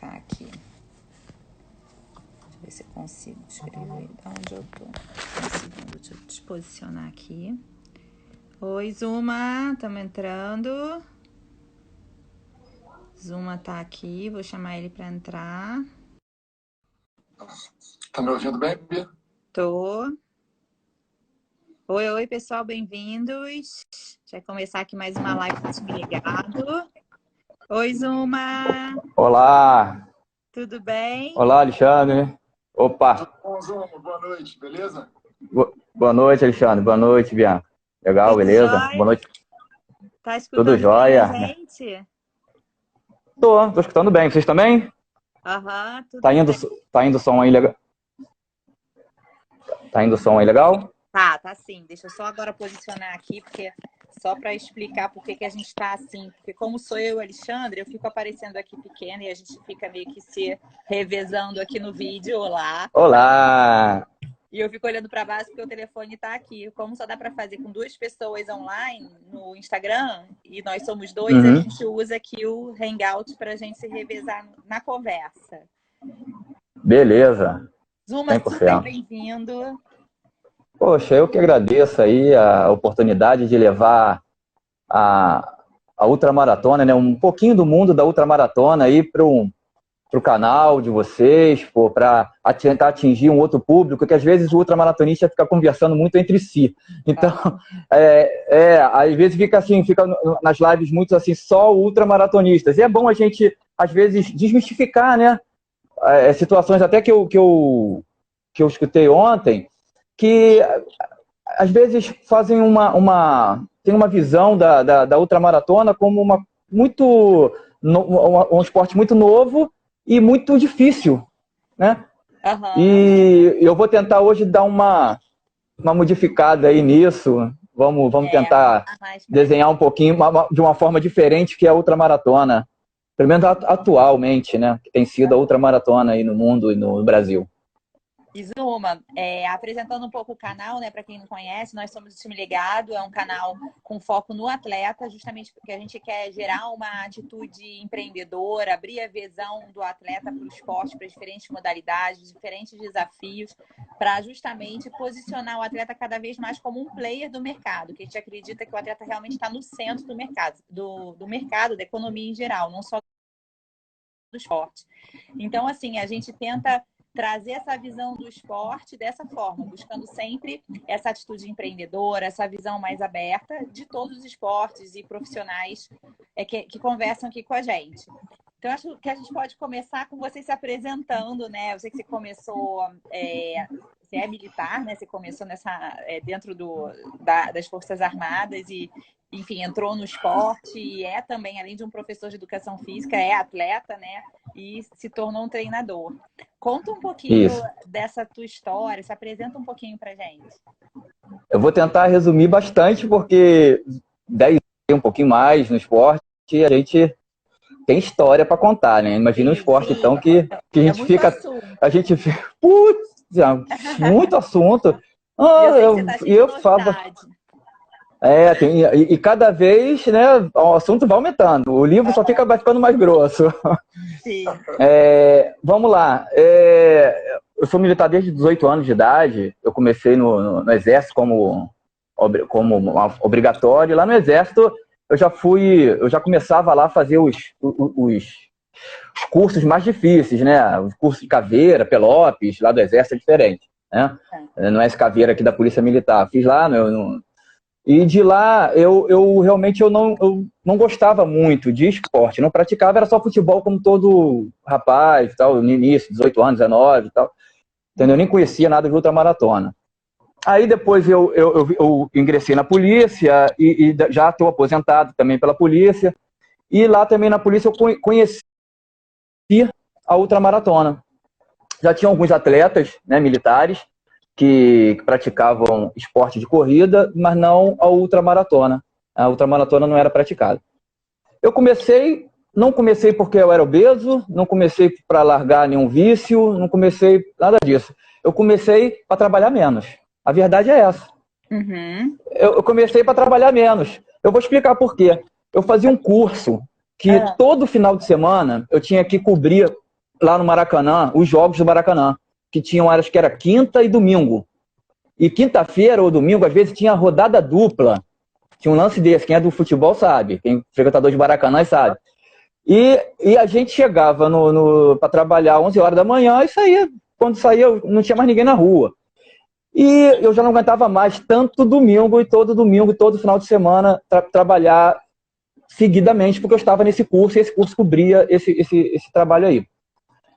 Tá aqui. Deixa eu ver se eu consigo escrever de onde eu tô. Um segundo, deixa eu te posicionar aqui. Oi, Zuma, estamos entrando. Zuma tá aqui, vou chamar ele para entrar. Tá me ouvindo bem, Bia? Tô. Oi, pessoal, bem-vindos. Já vai começar aqui mais uma live do Time Ligado. Oi, Zuma. Olá. Tudo bem? Olá, Alexandre. Opa. Bom, Zuma, boa noite, beleza? Boa noite, Alexandre. Boa noite, Bianca. Legal, Tudo beleza? jóia? Boa noite. Tá escutando Tudo bem jóia? a gente? Tô escutando bem. Vocês também? Aham, tudo Tá indo, bem. tá indo som aí legal? Tá indo som aí legal? Tá sim. Deixa eu só agora posicionar aqui, porque só para explicar por que a gente está assim. Porque como sou eu e o Alexandre, eu fico aparecendo aqui pequena e a gente fica meio que se revezando aqui no vídeo. Olá! Olá! E eu fico olhando para baixo porque o telefone está aqui. Como só dá para fazer com duas pessoas online no Instagram, e nós somos dois, a gente usa aqui o Hangout para a gente se revezar na conversa. Beleza. Zuma, 100%. super bem-vindo. Poxa, eu que agradeço aí a oportunidade de levar a ultramaratona, né? Um pouquinho do mundo da ultramaratona aí para o canal de vocês, para tentar atingir um outro público, que às vezes o ultramaratonista fica conversando muito entre si. Então, às vezes fica assim, fica nas lives muito assim, só ultramaratonistas. E é bom a gente, às vezes, desmistificar, né? Situações até que eu escutei ontem, que às vezes fazem tem uma visão da ultramaratona como um esporte muito novo e muito difícil, né? E eu vou tentar hoje dar uma modificada aí nisso. Vamos tentar desenhar um pouquinho de uma forma diferente que é a ultramaratona, pelo menos atualmente, né? Que tem sido a ultramaratona aí no mundo e no Brasil. E Zuma, apresentando um pouco o canal, né, para quem não conhece, nós somos o Time Ligado, é um canal com foco no atleta, justamente porque a gente quer gerar uma atitude empreendedora, abrir a visão do atleta para o esporte, para diferentes modalidades, diferentes desafios, para justamente posicionar o atleta cada vez mais como um player do mercado, que a gente acredita que o atleta realmente está no centro do mercado, do mercado, da economia em geral, não só do esporte. Então, assim, a gente tenta trazer essa visão do esporte dessa forma, buscando sempre essa atitude empreendedora, essa visão mais aberta de todos os esportes e profissionais que conversam aqui com a gente. Então, acho que a gente pode começar com você se apresentando, né? Eu sei que você começou, você é militar, né? Você começou dentro das Forças Armadas e, enfim, entrou no esporte e é também, além de um professor de educação física, é atleta, né? E se tornou um treinador. Conta um pouquinho dessa tua história, se apresenta um pouquinho pra gente. Eu vou tentar resumir bastante, porque 10 anos, um pouquinho mais no esporte, a gente tem história para contar, né? Imagina um esporte, então, que a gente fica... Assunto. A gente fica... Putz, muito assunto. Eu falo... E cada vez, né, o assunto vai aumentando. O livro só vai ficando mais grosso. Sim. Vamos lá. Eu sou militar desde 18 anos de idade. Eu comecei no Exército como obrigatório. E lá no Exército, eu já começava lá a fazer os cursos mais difíceis, né? Os cursos de Caveira, Pelopes, lá do Exército é diferente, né? Não é esse Caveira aqui da Polícia Militar. Fiz lá, e de lá, eu realmente não gostava muito de esporte. Não praticava, era só futebol como todo rapaz, tal, no início, 18 anos, 19 e tal. Entendeu? Eu nem conhecia nada de ultramaratona. Aí depois eu ingressei na polícia e já estou aposentado também pela polícia. E lá também na polícia eu conheci a ultramaratona. Já tinha alguns atletas, né, militares, que praticavam esporte de corrida, mas não a ultramaratona. A ultramaratona não era praticada. Não comecei porque eu era obeso, não comecei para largar nenhum vício, não comecei nada disso. Eu comecei para trabalhar menos. A verdade é essa. Eu comecei para trabalhar menos. Eu vou explicar por quê. Eu fazia um curso que todo final de semana eu tinha que cobrir lá no Maracanã, os jogos do Maracanã, que tinham, acho que era quinta e domingo. E quinta-feira ou domingo, às vezes, tinha rodada dupla. Tinha um lance desse, quem é do futebol sabe, quem é frequentador de Maracanã sabe. E a gente chegava para trabalhar às 11 horas da manhã e saía. Quando saía, não tinha mais ninguém na rua. E eu já não aguentava mais tanto domingo, todo final de semana, trabalhar seguidamente, porque eu estava nesse curso e esse curso cobria esse trabalho aí.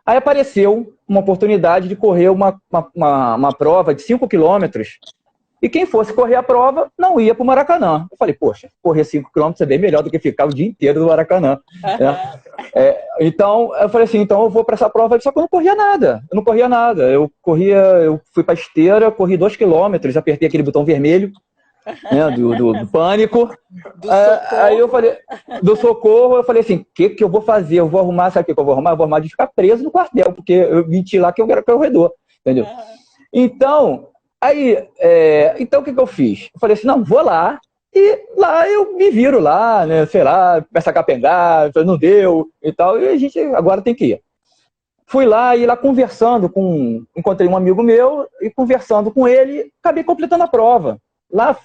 Aí apareceu uma oportunidade de correr uma prova de 5 quilômetros e quem fosse correr a prova não ia para o Maracanã. Eu falei, poxa, correr 5 quilômetros é bem melhor do que ficar o dia inteiro no Maracanã. Então, eu falei assim, então eu vou para essa prova, só que eu não corria nada. Eu fui para a esteira, corri 2 quilômetros, apertei aquele botão vermelho, né, do pânico. Aí eu falei, do socorro, eu falei assim, o que eu vou fazer? Eu vou arrumar, sabe o que eu vou arrumar? Eu vou arrumar de ficar preso no quartel, porque eu menti lá que eu era corredor, entendeu? Então, então o que eu fiz? Eu falei assim, não, vou lá, e lá eu me viro lá, né, sei lá, começa a capengar, não deu e tal, e a gente agora tem que ir. Fui lá e lá conversando encontrei um amigo meu, e conversando com ele, acabei completando a prova. Lá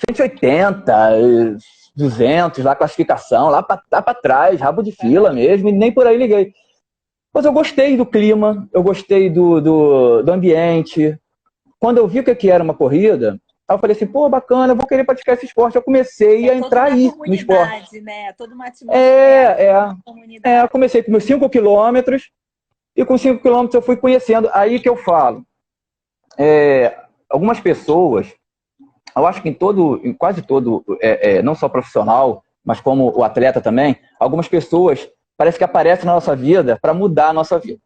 180, 200, lá classificação, lá para trás, rabo de fila mesmo, e nem por aí liguei. Mas eu gostei do clima, eu gostei do ambiente. Quando eu vi o que era uma corrida, aí eu falei assim, pô, bacana, eu vou querer praticar esse esporte. Eu comecei a entrar aí no esporte. Né? Toda uma atmosfera, comunidade. Eu comecei com meus 5 quilômetros, e com 5 quilômetros eu fui conhecendo. Aí que eu falo, algumas pessoas, eu acho que em quase todo, não só profissional, mas como o atleta também, algumas pessoas parece que aparecem na nossa vida para mudar a nossa vida.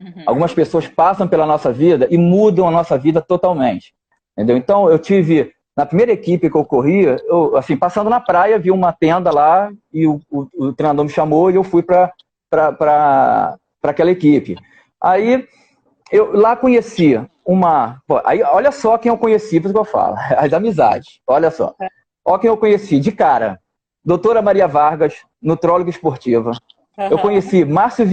Uhum. Algumas pessoas passam pela nossa vida e mudam a nossa vida totalmente. Entendeu? Então, eu tive, na primeira equipe que eu corria, assim, passando na praia, vi uma tenda lá e o treinador me chamou e eu fui para aquela equipe. Aí, eu lá conheci aí, olha só quem eu conheci, por isso que eu falo, as amizades, olha só. Olha quem eu conheci, de cara, doutora Maria Vargas, nutróloga esportiva. Eu conheci Márcio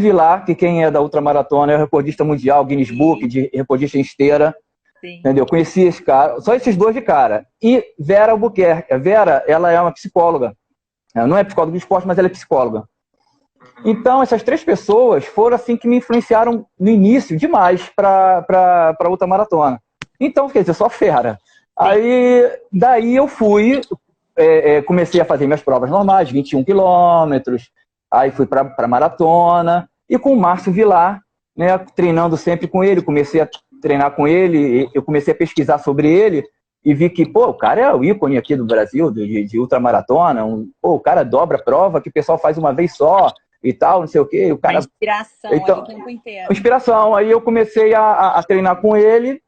Vilar, que quem é da ultramaratona, é recordista mundial, Guinness Book, de recordista em esteira. Sim. Entendeu? Eu conheci esse cara, só esses dois de cara. E Vera Albuquerque. A Vera, ela é uma psicóloga. Ela não é psicóloga de esporte, mas ela é psicóloga. Então, essas 3 pessoas foram assim que me influenciaram no início demais para a ultramaratona. Então, quer dizer, só fera. Aí, daí eu fui, comecei a fazer minhas provas normais, 21 quilômetros, aí fui para maratona, e com o Márcio Vilar, né, treinando sempre com ele, comecei a treinar com ele, eu comecei a pesquisar sobre ele, e vi que, pô, o cara é o ícone aqui do Brasil, de ultramaratona, o cara dobra a prova, que o pessoal faz uma vez só, e tal, não sei o quê. O cara... inspiração, então, o tempo inteiro. Inspiração, aí eu comecei a treinar com ele,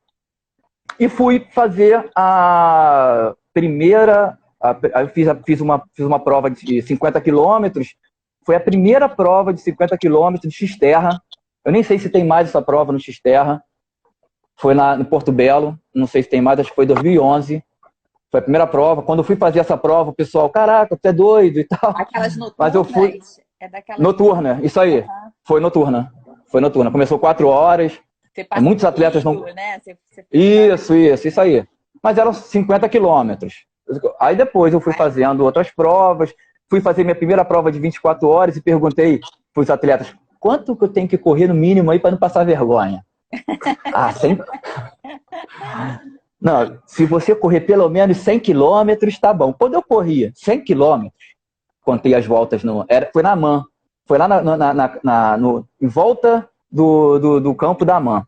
e fui fazer a primeira... Eu fiz uma prova de 50 quilômetros, foi a primeira prova de 50 quilômetros de X-Terra. Eu nem sei se tem mais essa prova no X-Terra. Foi no Porto Belo, não sei se tem mais, acho que foi 2011. Foi a primeira prova. Quando eu fui fazer essa prova, o pessoal, caraca, você é doido e tal. Aquelas noturnas? Mas eu fui... Noturna, isso aí. Foi noturna. Começou 4 horas. Muitos atletas não... Né? Isso aí. Mas eram 50 quilômetros. Aí depois eu fui fazendo outras provas, fui fazer minha primeira prova de 24 horas e perguntei para os atletas, quanto que eu tenho que correr no mínimo aí para não passar vergonha? Sempre... Não, se você correr pelo menos 100 quilômetros, tá bom. Quando eu corria 100 quilômetros, contei as voltas, foi na AMAN, foi lá em volta do campo da AMAN,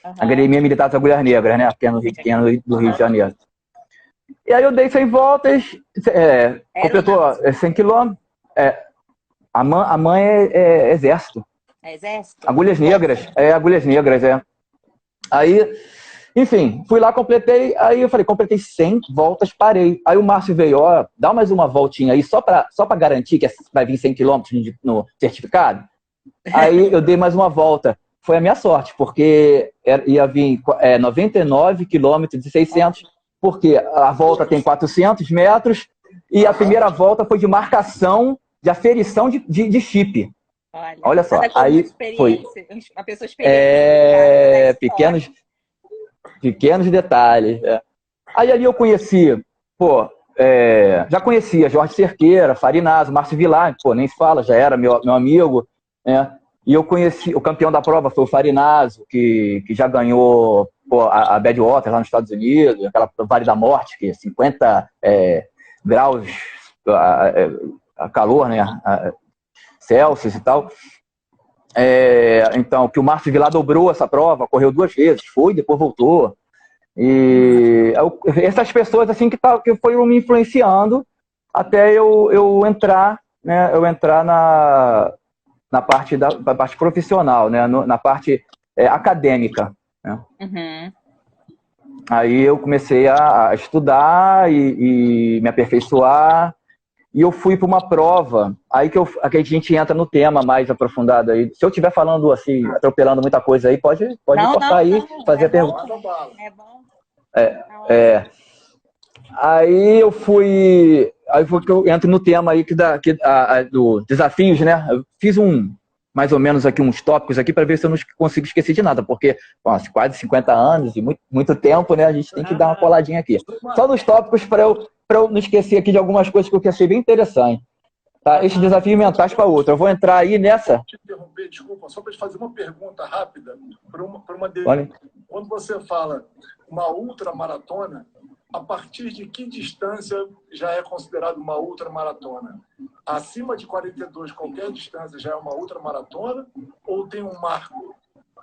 Academia Militar das Agulhas Negras, né? Aqui no Rio de Janeiro. E aí eu dei 100 voltas, completou 100 quilômetros. A AMAN é exército. É exército? Agulhas Negras, Agulhas Negras, Aí, enfim, fui lá, completei, aí eu falei, completei 100 voltas, parei. Aí o Márcio veio, dá mais uma voltinha aí, só pra garantir que vai vir 100 quilômetros no certificado. Aí eu dei mais uma volta. Foi a minha sorte, porque ia vir 99 quilômetros de 600, porque a volta tem 400 metros, e a primeira volta foi de marcação, de aferição de chip. Olha só, Cada coisa, aí foi uma pessoa experiente. pequenos detalhes. Aí ali eu conheci, pô, já conhecia Jorge Cerqueira, Farinazzo, Márcio Vilar, pô, nem se fala, já era meu amigo, né? E eu conheci, o campeão da prova foi o Farinazzo, que já ganhou, pô, a Badwater lá nos Estados Unidos, aquela Vale da Morte, que é 50 graus a calor, né? Celsius e tal. Então, que o Márcio Vilar dobrou essa prova, correu 2 vezes, foi, depois voltou. E essas pessoas assim que foram me influenciando até eu entrar, né? Eu entrar na parte profissional, né? Na parte acadêmica, né? Uhum. Aí eu comecei a estudar e me aperfeiçoar. E eu fui para uma prova, aí que a gente entra no tema mais aprofundado aí. Se eu estiver falando assim, atropelando muita coisa aí, pode cortar aí, fazer a pergunta. É bom. Aí que eu entro no tema aí do desafios, né? Eu fiz mais ou menos aqui uns tópicos aqui para ver se eu não consigo esquecer de nada, porque quase 50 anos e muito tempo, né? A gente tem que dar uma coladinha aqui. Só nos tópicos para eu não esquecer aqui de algumas coisas que eu achei bem interessante. Tá? Esses desafios mentais para outra. Eu vou entrar aí nessa. Te interromper, desculpa, só para te fazer uma pergunta rápida. Olha. Quando você fala uma ultramaratona, a partir de que distância já é considerado uma ultramaratona? Acima de 42, qualquer distância já é uma ultramaratona? Ou tem um marco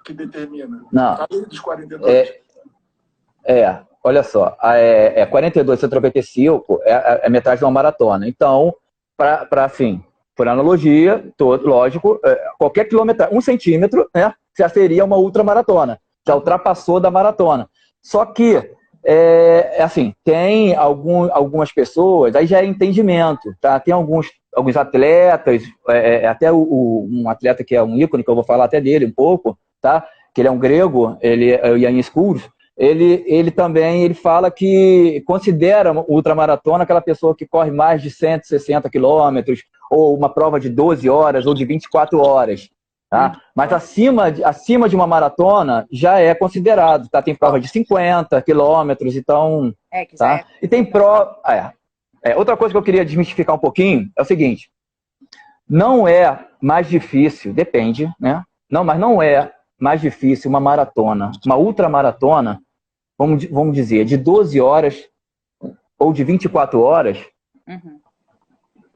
que determina? Não. Além dos 42? Olha só. 42, 195 é metade de uma maratona. Então, assim, por analogia, lógico, qualquer quilômetro, 1 centímetro, né, já seria uma ultramaratona. Já ultrapassou da maratona. Só que assim, tem algumas pessoas, aí já é entendimento, tá? Tem alguns atletas, até um atleta que é um ícone, que eu vou falar até dele um pouco, tá? Que ele é um grego, ele é o Yannis Skouras, ele também fala que considera ultramaratona aquela pessoa que corre mais de 160 quilômetros, ou uma prova de 12 horas, ou de 24 horas. Tá? Mas acima de uma maratona já é considerado, tá? Tem prova de 50 quilômetros, então... Tá? E tem prova... outra coisa que eu queria desmistificar um pouquinho é o seguinte, não é mais difícil, depende, né? Mas não é mais difícil uma maratona, uma ultramaratona, vamos dizer, de 12 horas ou de 24 horas,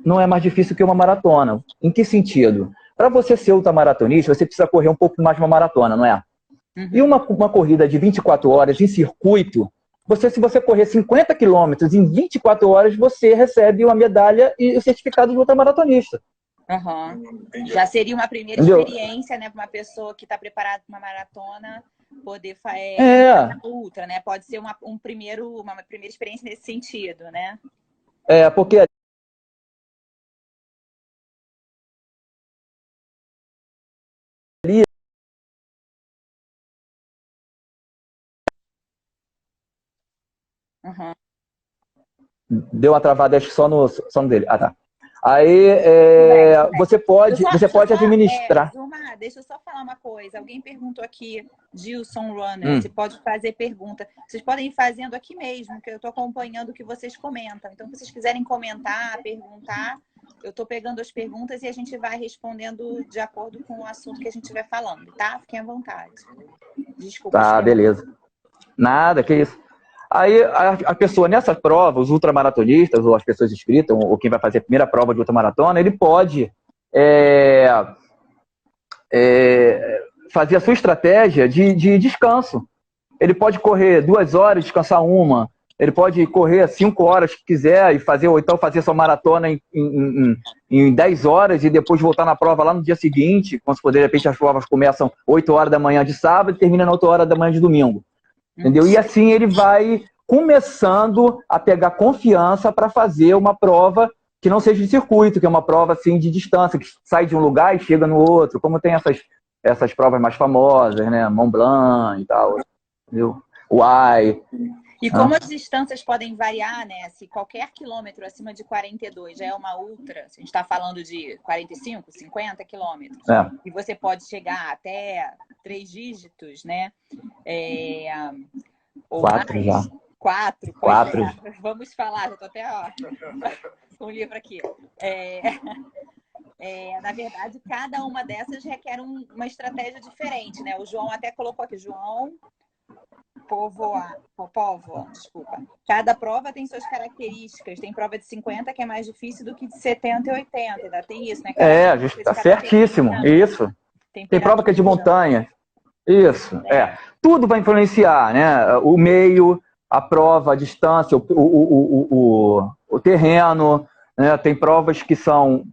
não é mais difícil que uma maratona. Em que sentido? Para você ser ultramaratonista, você precisa correr um pouco mais de uma maratona, não é? E uma corrida de 24 horas em circuito, se você correr 50 quilômetros em 24 horas, você recebe uma medalha e o certificado de ultramaratonista. Já seria uma primeira experiência, né, para uma pessoa que está preparada para uma maratona poder fazer ultra, né? Pode ser uma primeira experiência nesse sentido, né? Porque ali deu uma travada, acho que só no dele. Ah, tá. Aí você pode administrar. Zuma, deixa eu só falar uma coisa. Alguém perguntou aqui, Gilson Runner, você pode fazer pergunta. Vocês podem ir fazendo aqui mesmo, que eu estou acompanhando o que vocês comentam. Então, se vocês quiserem comentar, perguntar, eu estou pegando as perguntas e a gente vai respondendo de acordo com o assunto que a gente estiver falando, tá? Fiquem à vontade. Desculpa. Tá, beleza. Nada, que isso. Aí a pessoa nessa prova, os ultramaratonistas, ou as pessoas inscritas, ou quem vai fazer a primeira prova de ultramaratona, ele pode fazer a sua estratégia de descanso. Ele pode correr 2 horas, descansar 1. Ele pode correr 5 horas que quiser ou então fazer sua maratona em 10 horas e depois voltar na prova lá no dia seguinte, quando de repente as provas começam 8 horas da manhã de sábado e terminam 8 horas da manhã de domingo. Entendeu? E assim ele vai começando a pegar confiança para fazer uma prova que não seja de circuito, que é uma prova assim de distância, que sai de um lugar e chega no outro, como tem essas provas mais famosas, né? Mont Blanc e tal, entendeu? Uai. E como as distâncias podem variar, né? Se qualquer quilômetro acima de 42 já é uma ultra, se a gente está falando de 45, 50 quilômetros, e você pode chegar até 3 dígitos, né? Ou 4 mais. já. 4. 4. Vamos falar, já estou até com o livro aqui. Na verdade, cada uma dessas requer uma estratégia diferente, né? O João até colocou aqui, João Póvoa, desculpa. Cada prova tem suas características. Tem prova de 50 que é mais difícil do que de 70 e 80. Ainda tem isso, né? Tá certíssimo. Isso. Tem prova que é de montanha. Isso, Tudo vai influenciar, né? O meio, a prova, a distância, o terreno, né? Tem provas que são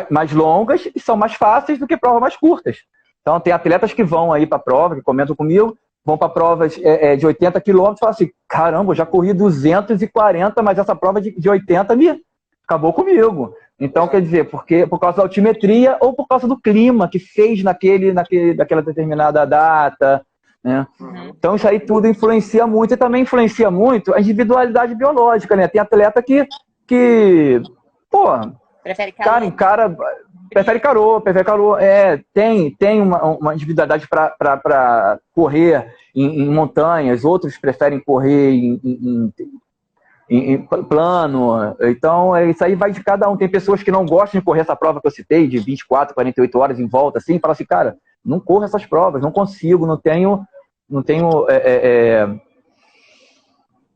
mais longas e são mais fáceis do que provas mais curtas. Então, tem atletas que vão aí para a prova, que comentam comigo, vão para provas de 80 quilômetros e falam assim, caramba, eu já corri 240, mas essa prova de 80 acabou comigo. Então, quer dizer, por causa da altimetria ou por causa do clima que fez naquela determinada data, né? Então, isso aí tudo influencia muito e também influencia muito a individualidade biológica, né? Tem atleta que prefere calor. Prefere calor. Tem uma individualidade para correr em montanhas, outros preferem correr em plano. Então, isso aí vai de cada um. Tem pessoas que não gostam de correr essa prova que eu citei, de 24, 48 horas em volta, assim, fala assim, cara, não corro essas provas, não consigo, não tenho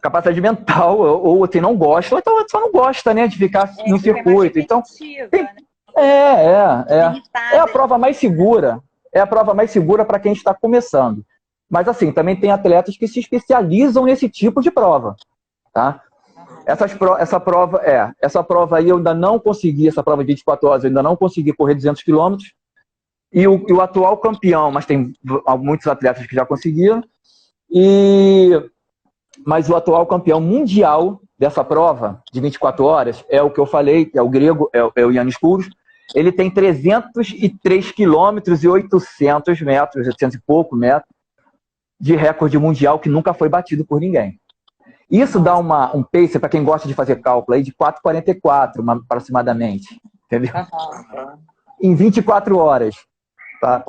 capacidade mental, ou assim, não gosta, ou então só não gosta, né, de ficar no circuito. Então, é a prova mais segura. É a prova mais segura para quem está começando. Mas, assim, também tem atletas que se especializam nesse tipo de prova, tá? Essa prova aí eu ainda não consegui, essa prova de 24 horas, eu ainda não consegui correr 200 quilômetros. E o atual campeão, mas tem muitos atletas que já conseguiram, mas o atual campeão mundial dessa prova de 24 horas é o que eu falei, que é o grego, é o Yannis Kouros. Ele tem 303 quilômetros e 800 metros, 800 e pouco metros, de recorde mundial que nunca foi batido por ninguém. Isso dá um pace, para quem gosta de fazer cálculo, aí de 4,44 aproximadamente, entendeu? Em 24 horas. Tá?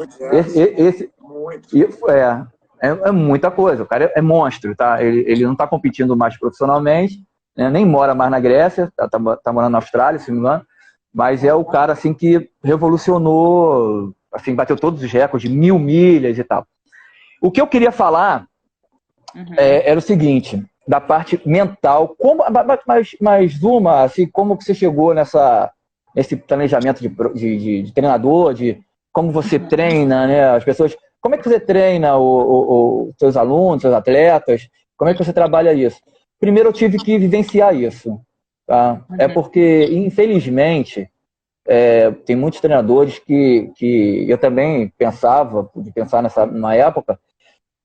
É muita coisa, o cara é monstro, tá? Ele não está competindo mais profissionalmente, né? Nem mora mais na Grécia, tá morando na Austrália, se não me engano, mas é o cara assim que revolucionou, assim, bateu todos os recordes, 1000 milhas e tal. O que eu queria falar era o seguinte, da parte mental, mas uma, assim, como que você chegou nesse planejamento de treinador, de como você treina, né? As pessoas, como é que você treina os seus alunos, seus atletas? Como é que você trabalha isso? Primeiro eu tive que vivenciar isso, tá? É porque, infelizmente, tem muitos treinadores que eu também pensava numa época,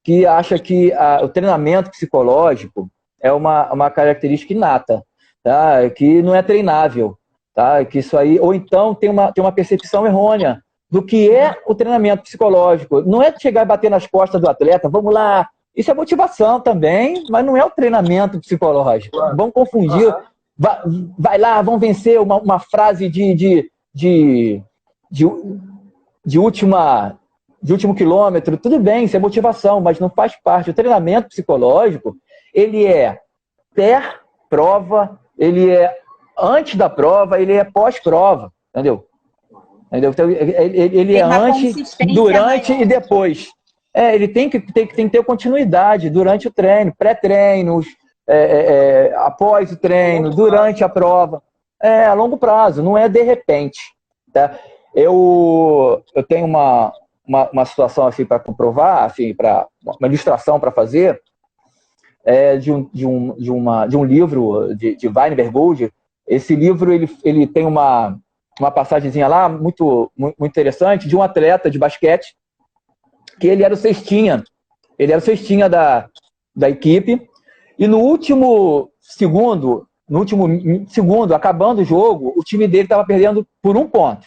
que acha que o treinamento psicológico é uma característica inata, tá? Que não é treinável, tá? Que isso aí, ou então tem uma percepção errônea do que é o treinamento psicológico. Não é chegar e bater nas costas do atleta, vamos lá. Isso é motivação também, mas não é o treinamento psicológico. Vamos confundir. Vai lá, vamos vencer uma frase de último quilômetro. Tudo bem, isso é motivação, mas não faz parte. O treinamento psicológico, ele é pré-prova, ele é antes da prova, ele é pós-prova, entendeu? Então, ele é antes, durante e depois. Ele tem que ter continuidade durante o treino, pré-treinos, após o treino, durante a prova. A longo prazo, não é de repente. Tá? Eu tenho uma situação assim para comprovar, assim, uma ilustração para fazer, de um livro de Weinberg Gold. Esse livro ele tem uma passagenzinha lá muito, muito interessante de um atleta de basquete que ele era o cestinha. Ele era o cestinha da equipe e no último segundo, acabando o jogo, o time dele estava perdendo por 1 ponto.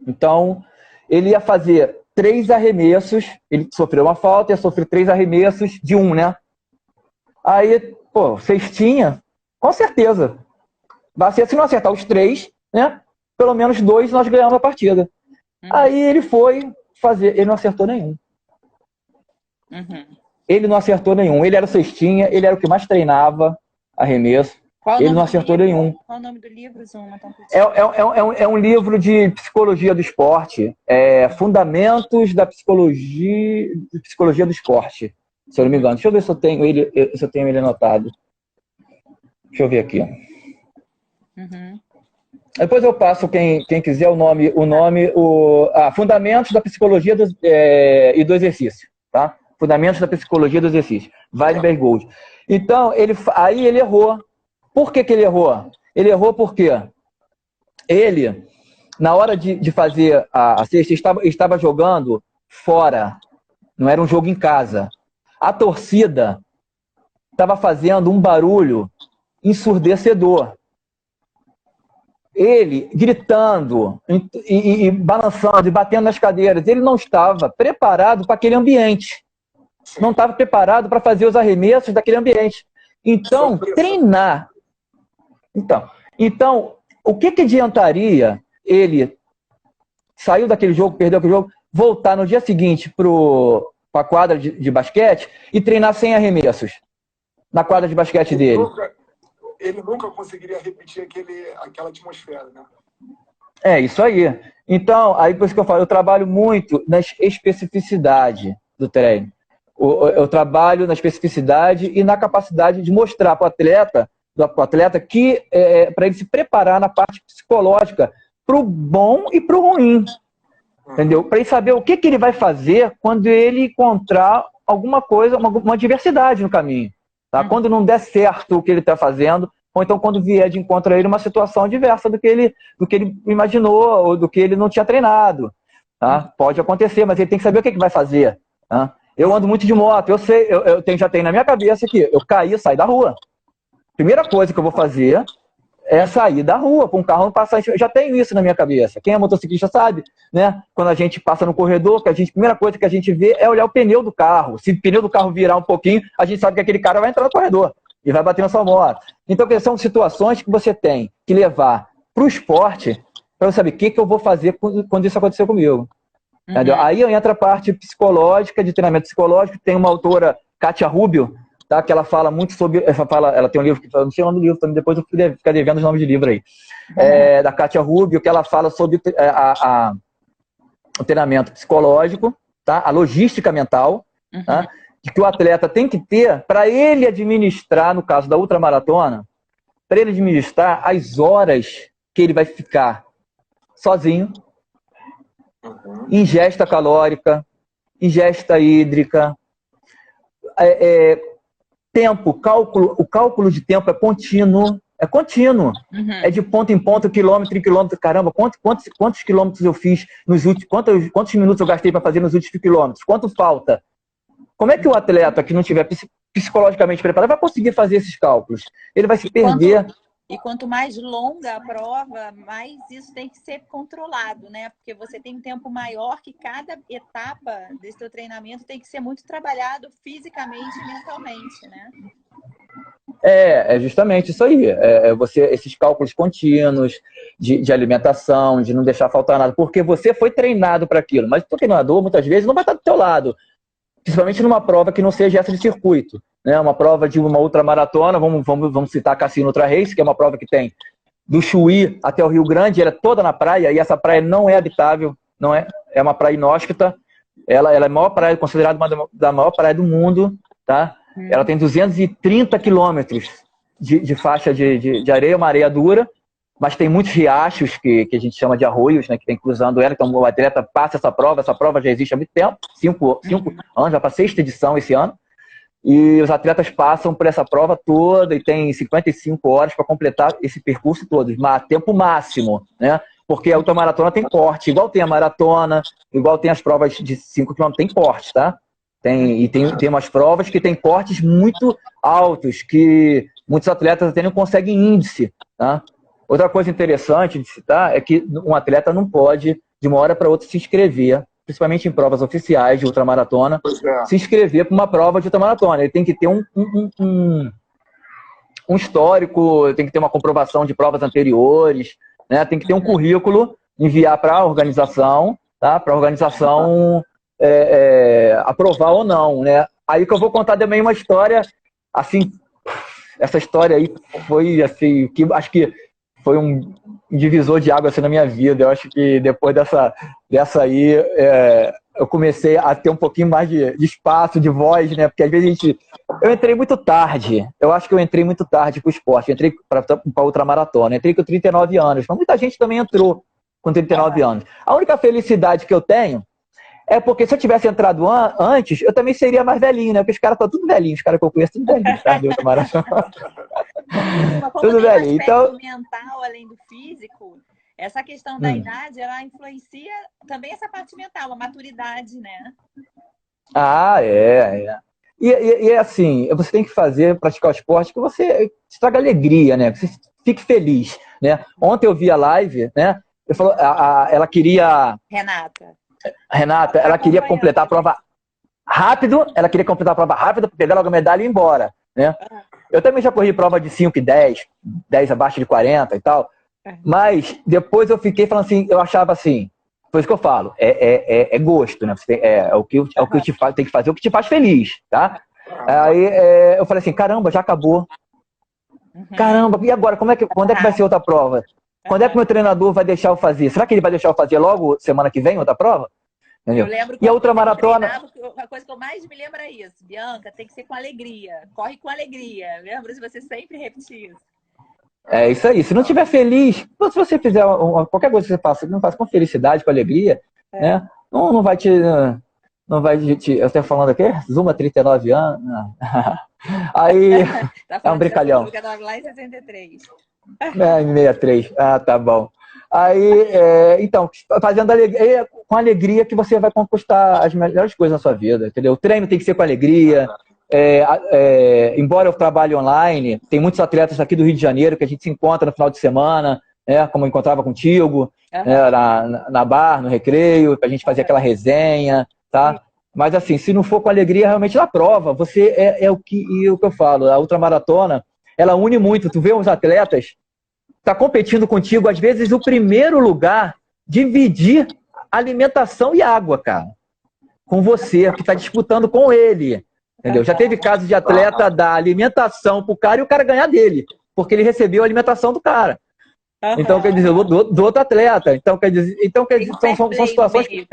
Então, ele ia fazer 3 arremessos, ele sofreu uma falta, ia sofrer 3 arremessos de 1, né? Aí, pô, cestinha, com certeza. Vai ser, se não acertar os 3, né? Pelo menos 2 nós ganhamos a partida. Aí ele foi fazer, ele não acertou nenhum. Ele não acertou nenhum. Ele era o cestinha, ele era o que mais treinava arremesso. Ele não acertou nenhum. Qual o nome do livro, Zuma? É um livro de psicologia do esporte. Fundamentos da psicologia do esporte, se eu não me engano. Deixa eu ver se eu tenho ele anotado. Deixa eu ver aqui. Depois eu passo, quem quiser, Fundamentos da Psicologia e do Exercício. Tá? Fundamentos da Psicologia do Exercício. Weinberg Gold. Então, aí ele errou. Por que ele errou? Ele errou porque ele, na hora de fazer a cesta, estava jogando fora. Não era um jogo em casa. A torcida estava fazendo um barulho ensurdecedor. Ele gritando e balançando e batendo nas cadeiras. Ele não estava preparado para aquele ambiente. Não estava preparado para fazer os arremessos daquele ambiente. Então, treinar. Então, o que adiantaria ele sair daquele jogo, perder aquele jogo, voltar no dia seguinte para a quadra de basquete e treinar sem arremessos na quadra de basquete dele? Ele nunca conseguiria repetir aquela atmosfera, né? É, isso aí. Então, aí por isso que eu falo, eu trabalho muito na especificidade do treino. Eu trabalho na especificidade e na capacidade de mostrar para o atleta que para ele se preparar na parte psicológica para o bom e para o ruim. Entendeu? Para ele saber o que ele vai fazer quando ele encontrar alguma coisa, uma adversidade no caminho. Tá? Quando não der certo o que ele está fazendo, ou então quando vier de encontro a ele uma situação adversa do que ele imaginou, ou do que ele não tinha treinado. Tá? Pode acontecer, mas ele tem que saber o que vai fazer. Tá? Eu ando muito de moto, eu sei, já tenho na minha cabeça que eu caí e saí da rua. Primeira coisa que eu vou fazer é sair da rua, com o carro não passar. Eu já tenho isso na minha cabeça. Quem é motociclista sabe, né? Quando a gente passa no corredor, a primeira coisa que a gente vê é olhar o pneu do carro. Se o pneu do carro virar um pouquinho, a gente sabe que aquele cara vai entrar no corredor e vai bater na sua moto. Então, são situações que você tem que levar para o esporte para você saber o que eu vou fazer quando isso acontecer comigo. Aí entra a parte psicológica, de treinamento psicológico. Tem uma autora, Kátia Rubio, tá? Que ela fala muito sobre... Ela tem um livro, que eu não sei o nome do livro, também depois eu vou ficar devendo os nomes de livro aí. Da Kátia Rubio, que ela fala sobre o treinamento psicológico, tá? A logística mental, tá? De que o atleta tem que ter para ele administrar, no caso da ultramaratona, para ele administrar as horas que ele vai ficar sozinho, ingesta calórica, ingesta hídrica, tempo, o cálculo de tempo é contínuo. É de ponto em ponto, quilômetro em quilômetro. Caramba, quantos quilômetros eu fiz nos últimos... Quantos minutos eu gastei para fazer nos últimos quilômetros? Quanto falta? Como é que o atleta que não estiver psicologicamente preparado vai conseguir fazer esses cálculos? Ele vai se perder. E quanto mais longa a prova, mais isso tem que ser controlado, né? Porque você tem um tempo maior que cada etapa desse teu treinamento tem que ser muito trabalhado fisicamente e mentalmente, né? É justamente isso aí. Esses cálculos contínuos de alimentação, de não deixar faltar nada, porque você foi treinado para aquilo. Mas o treinador, muitas vezes, não vai estar do teu lado. Principalmente numa prova que não seja essa de circuito. Né? Uma prova de uma ultramaratona, vamos citar a Cassino Ultra Race, que é uma prova que tem do Chuí até o Rio Grande, ela é toda na praia, e essa praia não é habitável, é uma praia inóspita. Ela é a maior praia, considerada uma da maior praia do mundo, tá? Ela tem 230 quilômetros de faixa de areia, uma areia dura, mas tem muitos riachos que a gente chama de arroios, né, que tem cruzando ela. Então o atleta passa essa prova já existe há muito tempo, 5 anos, já para a 6ª edição esse ano, e os atletas passam por essa prova toda e tem 55 horas para completar esse percurso todo, tempo máximo, né? Porque a ultramaratona tem corte, igual tem a maratona, igual tem as provas de 5 km, tem corte, tá? Tem umas provas que tem cortes muito altos, que muitos atletas até não conseguem índice, tá? Outra coisa interessante de citar é que um atleta não pode, de uma hora para outra, se inscrever principalmente em provas oficiais de ultramaratona, se inscrever para uma prova de ultramaratona. Ele tem que ter um histórico, tem que ter uma comprovação de provas anteriores, né? Tem que ter um currículo, enviar para a organização, tá? Para a organização aprovar ou não, né? Aí que eu vou contar também uma história, assim, essa história aí foi, assim, acho que foi um divisor de água assim, na minha vida. Eu acho que depois dessa aí, eu comecei a ter um pouquinho mais de espaço, de voz, né? Porque às vezes eu entrei muito tarde. Eu acho que eu entrei muito tarde para o esporte. Eu entrei para ultramaratona. Entrei com 39 anos. Mas muita gente também entrou com 39 anos. A única felicidade que eu tenho é porque se eu tivesse entrado antes, eu também seria mais velhinho, né? Porque os caras estão tudo velhinhos. Os caras que eu conheço, tudo velhinhos, tá? De ultramaratona. Tudo velhinho. Então, mental, além do físico, essa questão da idade, ela influencia também essa parte mental, a maturidade, né? Ah, E assim, você tem que praticar o esporte que você traga alegria, né? Que você fique feliz, né? Ontem eu vi a live, né? Ela queria... Renata, ela queria completar a prova rápido, para pegar logo a medalha e ir embora, né? Eu também já corri prova de 5 e 10 abaixo de 40 e tal, mas depois eu fiquei falando assim, eu achava assim, por isso que eu falo, é gosto, né? O que te faz, tem que fazer o que te faz feliz, tá? Aí eu falei assim, caramba, já acabou. Caramba, e agora? Quando é que vai ser outra prova? Quando é que meu treinador vai deixar eu fazer? Será que ele vai deixar eu fazer logo semana que vem outra prova? Entendeu? Eu lembro e a ultramaratona... A coisa que eu mais me lembro é isso. Bianca, tem que ser com alegria. Corre com alegria. Lembra se você sempre repetir isso? É isso aí. Se não estiver feliz, se você fizer qualquer coisa que você faça, não faça com felicidade, com alegria, né? Não vai te... Não vai te... Eu estou falando aqui? Zuma, 39 anos. Aí... Tá é um brincalhão. Lá em 63. Em 63. Ah, tá bom. Aí, então, fazendo alegria, com alegria que você vai conquistar as melhores coisas na sua vida, entendeu? O treino tem que ser com alegria. Embora eu trabalhe online, tem muitos atletas aqui do Rio de Janeiro que a gente se encontra no final de semana, né, como eu encontrava contigo, né, na bar, no recreio, pra gente fazer aquela resenha, tá? Mas assim, se não for com alegria, realmente na prova, você o que eu falo, a ultramaratona, ela une muito. Tu vê os atletas tá competindo contigo, às vezes o primeiro lugar, dividir alimentação e água, cara, com você, que tá disputando com ele, entendeu? Já teve caso de atleta dar alimentação pro cara e o cara ganhar dele, porque ele recebeu a alimentação do cara. Então, quer dizer, do outro atleta. Então, quer dizer são situações que...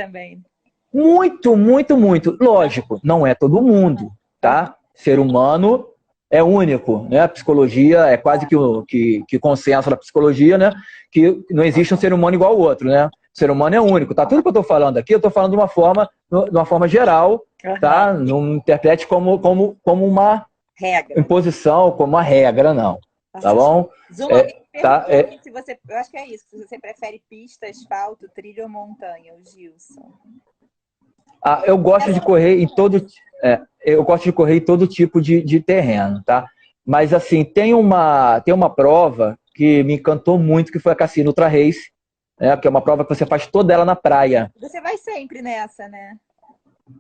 Muito, muito, muito. Lógico, não é todo mundo, tá? Ser humano é único, né? A psicologia é quase que consenso da psicologia, né? Que não existe um ser humano igual ao outro, né? O ser humano é único, tá? Tudo que eu tô falando aqui, eu tô falando de uma forma geral, tá? Não interprete como uma regra, imposição, como uma regra, não. Tá bom? Zuma, se você, eu acho que é isso. Se você prefere pista, asfalto, trilha ou montanha, o Gilson. Eu gosto de correr em todo tipo de terreno, tá? Mas assim, tem uma prova que me encantou muito, que foi a Cassino Ultra Race, né? Que é uma prova que você faz toda ela na praia. Você vai sempre nessa, né?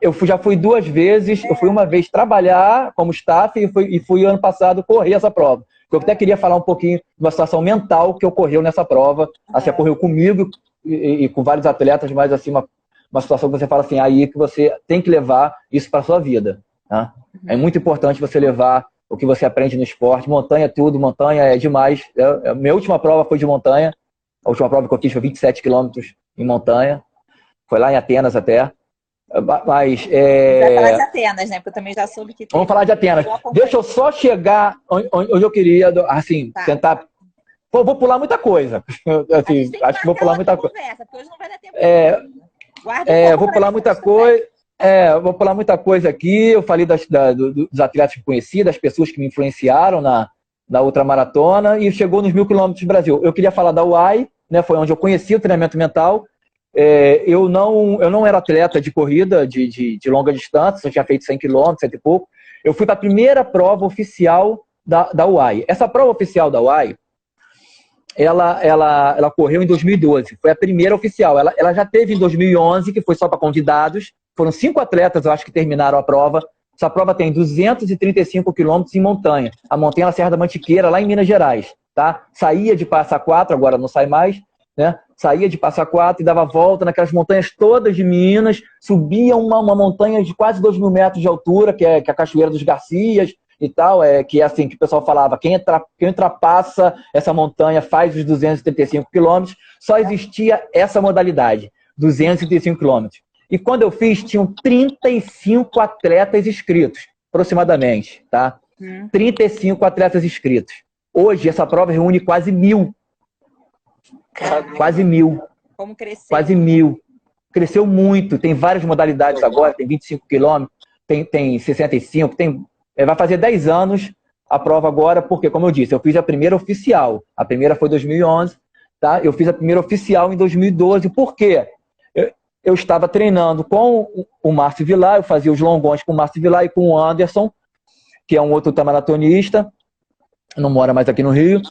Eu já fui 2 vezes, eu fui uma vez trabalhar como staff e fui ano passado correr essa prova. Eu até queria falar um pouquinho de uma situação mental que ocorreu nessa prova. Assim, ocorreu comigo e com vários atletas, mas assim, uma situação que você fala assim, aí que você tem que levar isso para sua vida. Tá? É muito importante você levar o que você aprende no esporte. Montanha é tudo, montanha é demais. Minha última prova foi de montanha. A última prova que eu fiz foi 27 quilômetros em montanha. Foi lá em Atenas até. Mas, vai falar de Atenas, né? Porque eu também já soube que... Vamos falar de Atenas. Deixa eu só chegar onde eu queria, assim, tentar... Pô, vou pular muita coisa. Assim, acho que vou pular muita coisa. Porque hoje não vai dar tempo. Vou pular muita coisa. Vou pular muita coisa aqui. Eu falei dos atletas que conheci, das pessoas que me influenciaram na ultramaratona e chegou nos 1000 quilômetros do Brasil. Eu queria falar da UAI, né? Foi onde eu conheci o treinamento mental. Eu não era atleta de corrida de longa distância, eu tinha feito 100 quilômetros, 100 e pouco. Eu fui para a primeira prova oficial da UAI. Essa prova oficial da UAI, ela correu em 2012, foi a primeira oficial. Ela já teve em 2011, que foi só para convidados, foram 5 atletas, eu acho, que terminaram a prova. Essa prova tem 235 quilômetros em montanha. A montanha é a Serra da Mantiqueira, lá em Minas Gerais. Tá? Saía de Passa Quatro, agora não sai mais, né? Saía de Passa Quatro e dava volta naquelas montanhas todas de Minas, subia uma montanha de quase 2.000 metros de altura, que é a Cachoeira dos Garcias e tal, que é assim que o pessoal falava, quem ultrapassa essa montanha faz os 235 quilômetros, só existia essa modalidade, 235 quilômetros. E quando eu fiz, tinham 35 atletas inscritos, aproximadamente, tá? 35 atletas inscritos. Hoje, essa prova reúne quase 1.000. Quase 1.000. Como cresceu? Quase 1.000. Cresceu muito. Tem várias modalidades agora. Tem 25 quilômetros, tem 65, vai fazer 10 anos a prova agora, porque, como eu disse, eu fiz a primeira oficial. A primeira foi em 2011, tá? Eu fiz a primeira oficial em 2012. Por quê? Eu estava treinando com o Márcio Vilar, eu fazia os longões com o Márcio Vilar e com o Anderson, que é um outro ultramaratonista, não mora mais aqui no Rio,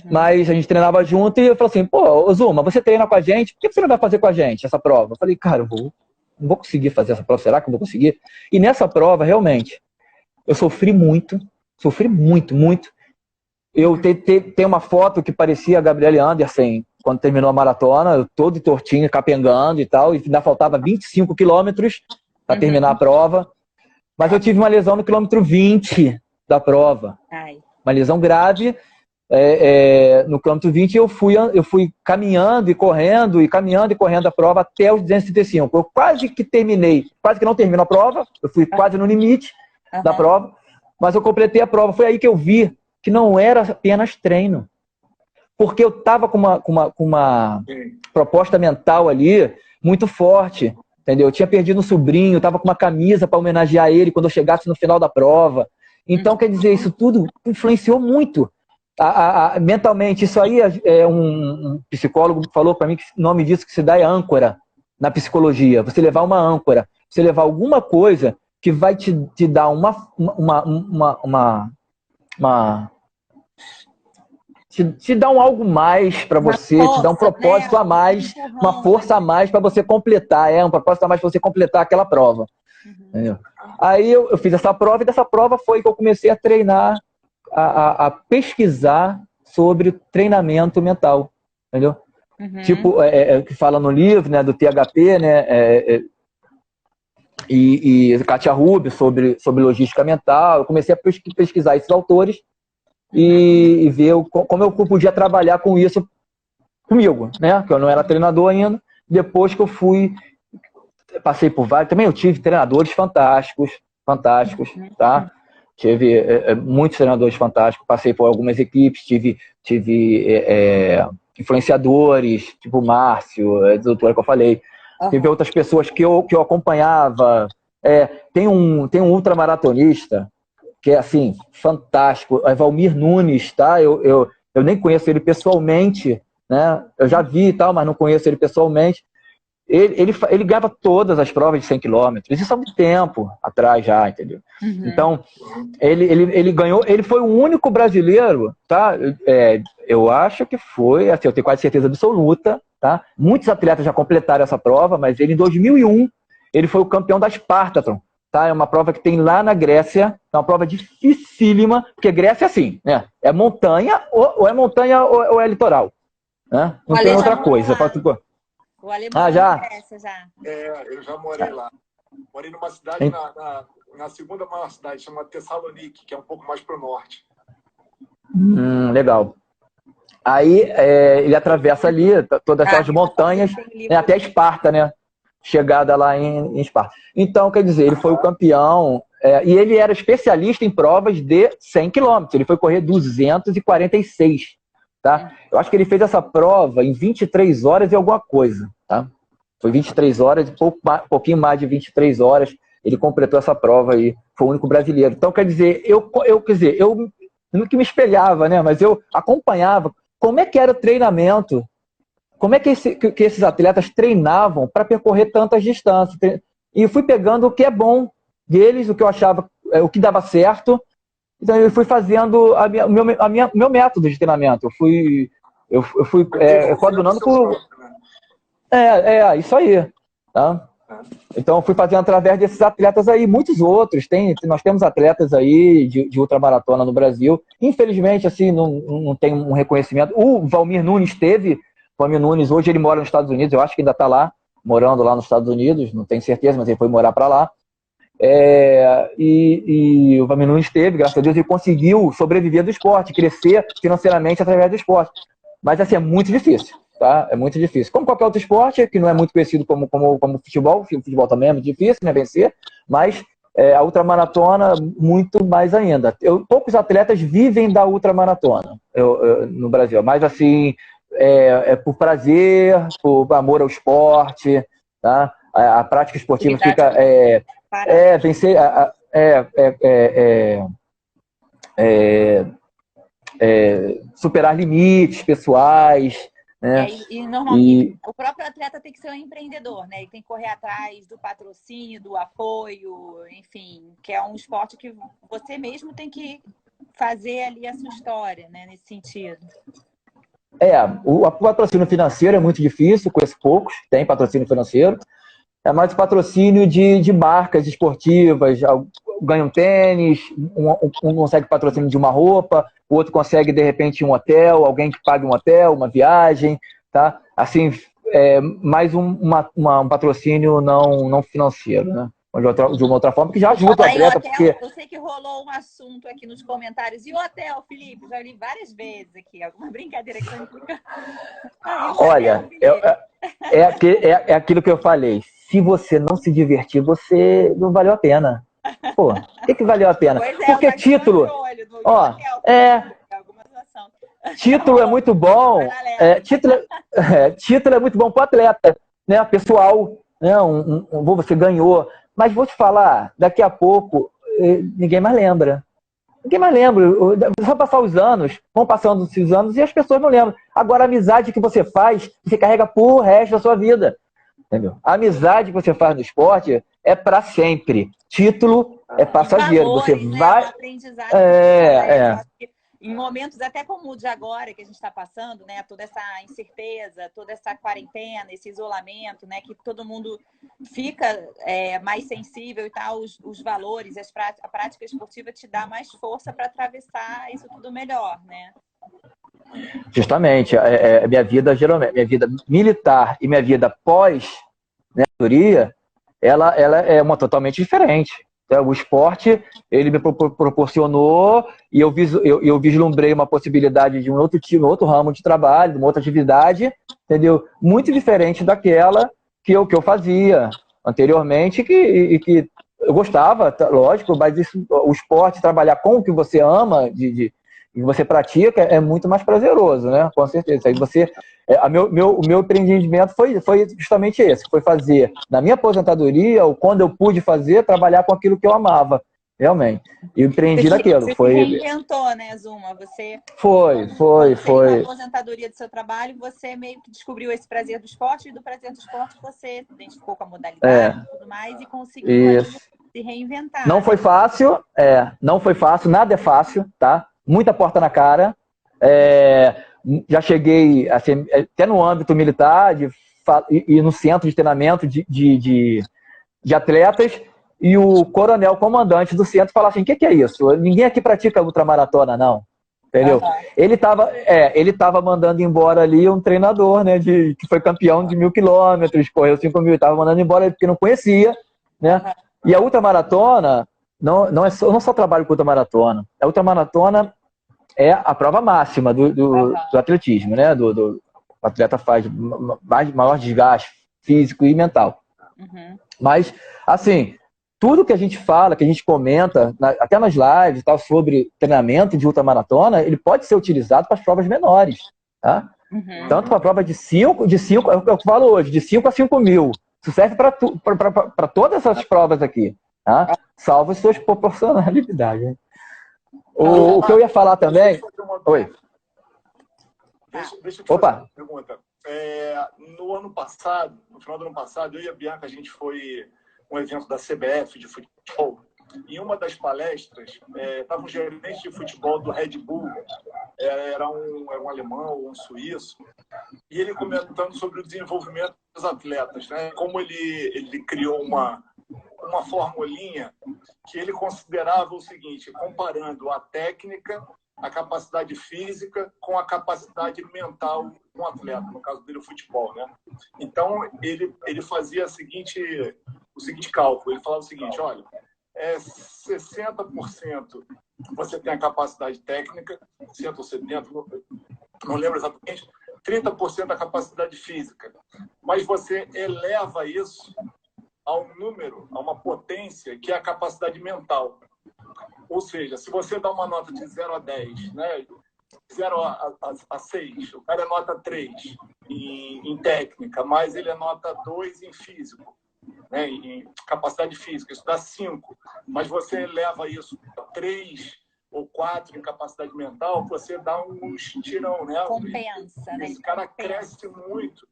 mas a gente treinava junto e eu falei assim, pô, Zuma, você treina com a gente, por que você não vai fazer com a gente essa prova? Eu falei, cara, não vou conseguir fazer essa prova, será que eu vou conseguir? E nessa prova, realmente, eu sofri muito, muito. Eu tenho uma foto que parecia a Gabriele Anderson quando terminou a maratona, todo tortinho, capengando e tal, e ainda faltava 25 quilômetros para terminar a prova. Mas eu tive uma lesão no quilômetro 20 da prova. Uma lesão grave. No quilômetro 20 eu fui caminhando e correndo a prova até os 235. Eu quase que terminei, quase que não termino a prova, eu fui quase no limite da prova, mas eu completei a prova. Foi aí que eu vi que não era apenas treino. Porque eu estava com uma proposta mental ali muito forte, entendeu? Eu tinha perdido um sobrinho, estava com uma camisa para homenagear ele quando eu chegasse no final da prova. Então, quer dizer, isso tudo influenciou muito. Mentalmente, isso aí um psicólogo falou para mim que o nome disso que se dá é âncora na psicologia. Você levar uma âncora, você levar alguma coisa que vai te dar te dá algo mais para você, força, te dá um propósito a mais, uma força a mais para você completar, um propósito a mais para você completar aquela prova. Entendeu? Aí eu fiz essa prova e dessa prova foi que eu comecei a treinar, a pesquisar sobre treinamento mental, entendeu? Tipo, que fala no livro, né, do THP, né, e Katia Rubio sobre logística mental. Eu comecei a pesquisar esses autores e ver como eu podia trabalhar com isso comigo, né? Que eu não era treinador ainda. Depois que eu passei por vários, também eu tive treinadores fantásticos, tá? Tive muitos treinadores fantásticos, passei por algumas equipes, tive influenciadores, tipo o Márcio, a doutora que eu falei. Teve outras pessoas que eu acompanhava. Tem um ultramaratonista que é assim, fantástico, é Valmir Nunes, tá? Eu nem conheço ele pessoalmente, né? Eu já vi e tal, mas não conheço ele pessoalmente. Ele ganhava todas as provas de 100 quilômetros, isso há muito tempo atrás já, entendeu? Então, ele ganhou, ele foi o único brasileiro, tá? Eu acho que foi, assim, eu tenho quase certeza absoluta, tá? Muitos atletas já completaram essa prova, mas ele, em 2001, ele foi o campeão da Spartathlon. Tá? É uma prova que tem lá na Grécia, é uma prova dificílima, porque Grécia é assim, né? É montanha, ou é montanha ou é litoral. Né? Não tem outra coisa. O alemão já? Grécia, já. Eu já morei lá. Morei numa cidade, na segunda maior cidade, chamada Tessaloniki, que é um pouco mais para o norte. Legal. Aí ele atravessa ali todas aquelas montanhas, né, até Esparta, né? Chegada lá em Esparta. Então, quer dizer, ele foi o campeão, e ele era especialista em provas de 100 km. Ele foi correr 246, tá? Eu acho que ele fez essa prova em 23 horas e alguma coisa, tá? Foi 23 horas, pouquinho mais de 23 horas, ele completou essa prova aí, foi o único brasileiro. Então, quer dizer, eu não que me espelhava, né? Mas eu acompanhava como é que era o treinamento. Como é que esses atletas treinavam para percorrer tantas distâncias? E fui pegando o que é bom deles, o que eu achava, o que dava certo. Então eu fui fazendo o meu método de treinamento. Eu fui Eu fui coadunando por... Próprio, né? Isso aí, tá? Então, eu fui fazendo através desses atletas aí, muitos outros. Nós temos atletas aí de ultramaratona no Brasil. Infelizmente, assim, não tem um reconhecimento. O Valmir Nunes teve. O Valmir Nunes, hoje ele mora nos Estados Unidos, eu acho que ainda está lá, morando lá nos Estados Unidos, não tenho certeza, mas ele foi morar para lá. E o Valmir Nunes teve, graças a Deus, ele conseguiu sobreviver do esporte, crescer financeiramente através do esporte. Mas, assim, é muito difícil. Tá? É muito difícil. Como qualquer outro esporte, que não é muito conhecido como futebol, o futebol também é muito difícil, né, vencer, mas a ultramaratona, muito mais ainda. Poucos atletas vivem da ultramaratona no Brasil, mas assim, por prazer, por amor ao esporte, tá? A prática esportiva fica... vencer... superar limites pessoais, né? E normalmente o próprio atleta tem que ser um empreendedor, né? Ele tem que correr atrás do patrocínio, do apoio, enfim, que é um esporte que você mesmo tem que fazer ali a sua história, né? Nesse sentido. O patrocínio financeiro é muito difícil, conheço poucos, tem patrocínio financeiro. É mais patrocínio de marcas esportivas, ganha um tênis, um consegue patrocínio de uma roupa, o outro consegue, de repente, um hotel, alguém que pague um hotel, uma viagem, tá? Assim, mais um patrocínio não financeiro, né? De uma outra forma, que já ajuda o atleta, hotel, porque... Eu sei que rolou um assunto aqui nos comentários. E o hotel, Felipe? Já li várias vezes aqui. Alguma brincadeira que você fica... Olha, é aquilo que eu falei. Se você não se divertir, você não valeu a pena. Pô, o que valeu a pena? Porque título... título é muito bom. Título é muito bom para o atleta, né? Pessoal, né? Você ganhou. Mas vou te falar, daqui a pouco ninguém mais lembra. Ninguém mais lembra. Só passar os anos, vão passando os anos e as pessoas não lembram. Agora, a amizade que você faz, você carrega pro resto da sua vida. Entendeu? A amizade que você faz no esporte é para sempre. Título é passageiro. Valores, você vai. Um aprendizado em momentos até como o de agora que a gente está passando, né? Toda essa incerteza, toda essa quarentena, esse isolamento, né? Que todo mundo fica mais sensível e tal, os valores, a prática esportiva te dá mais força para atravessar isso tudo melhor, né? Justamente, minha vida geralmente, minha vida militar e minha vida pós, né, teoria, ela é uma totalmente diferente. O esporte, ele me proporcionou e eu vislumbrei uma possibilidade de um outro ramo de trabalho, de uma outra atividade, entendeu? Muito diferente daquela que eu fazia anteriormente, que eu gostava, lógico, mas o esporte, trabalhar com o que você ama, e você pratica, é muito mais prazeroso, né? Com certeza. Aí o meu empreendimento foi justamente esse, foi fazer, na minha aposentadoria, ou quando eu pude fazer, trabalhar com aquilo que eu amava, realmente. E empreendi naquilo. Você se reinventou, né, Zuma? Você foi. Na aposentadoria do seu trabalho, você meio que descobriu esse prazer do esporte, e do prazer do esporte você se identificou com a modalidade e tudo mais, e conseguiu se reinventar. Não foi fácil, não foi fácil, nada é fácil, tá? Muita porta na cara. Já cheguei, assim, até no âmbito militar, e no centro de treinamento de atletas, e o coronel comandante do centro falava assim: o que é isso? Ninguém aqui pratica ultramaratona, não. Entendeu? Ele tava mandando embora ali um treinador, né, que foi campeão de 1.000 quilômetros, correu 5.000, ele tava mandando embora porque não conhecia, né? E a ultramaratona, eu não só trabalho com ultramaratona, a ultramaratona é a prova máxima do atletismo, né? O atleta faz maior desgaste físico e mental. Mas, assim, tudo que a gente fala, que a gente comenta, até nas lives, tal, sobre treinamento de ultramaratona, ele pode ser utilizado para as provas menores, tá? Tanto para a prova de 5, é o que eu falo hoje, de 5 a 5.000. Isso serve para todas essas provas aqui, tá? Salvo as suas proporcionalidades, né? O que eu ia falar também... Oi. Deixa eu te fazer uma pergunta. No ano passado, no final do ano passado, eu e a Bianca, a gente foi um evento da CBF de futebol, em uma das palestras, estava um gerente de futebol do Red Bull, era um alemão, um suíço, e ele comentando sobre o desenvolvimento dos atletas, né? Como ele criou uma formulinha que ele considerava o seguinte, comparando a técnica, a capacidade física com a capacidade mental do atleta, no caso dele o futebol, né? Então, ele fazia o seguinte cálculo, ele falava o seguinte, olha, 60% você tem a capacidade técnica, 60 ou 70, não lembro exatamente, 30% a capacidade física, mas você eleva isso a um número, a uma potência que é a capacidade mental. Ou seja, se você dá uma nota de 0 a 10, né? 0 a 6, o cara é nota 3 em técnica, mas ele é nota 2 em físico, né? Em capacidade física, isso dá 5. Mas você eleva isso a 3 ou 4 em capacidade mental, você dá um estirão, né? Compensa, né? Esse cara cresce muito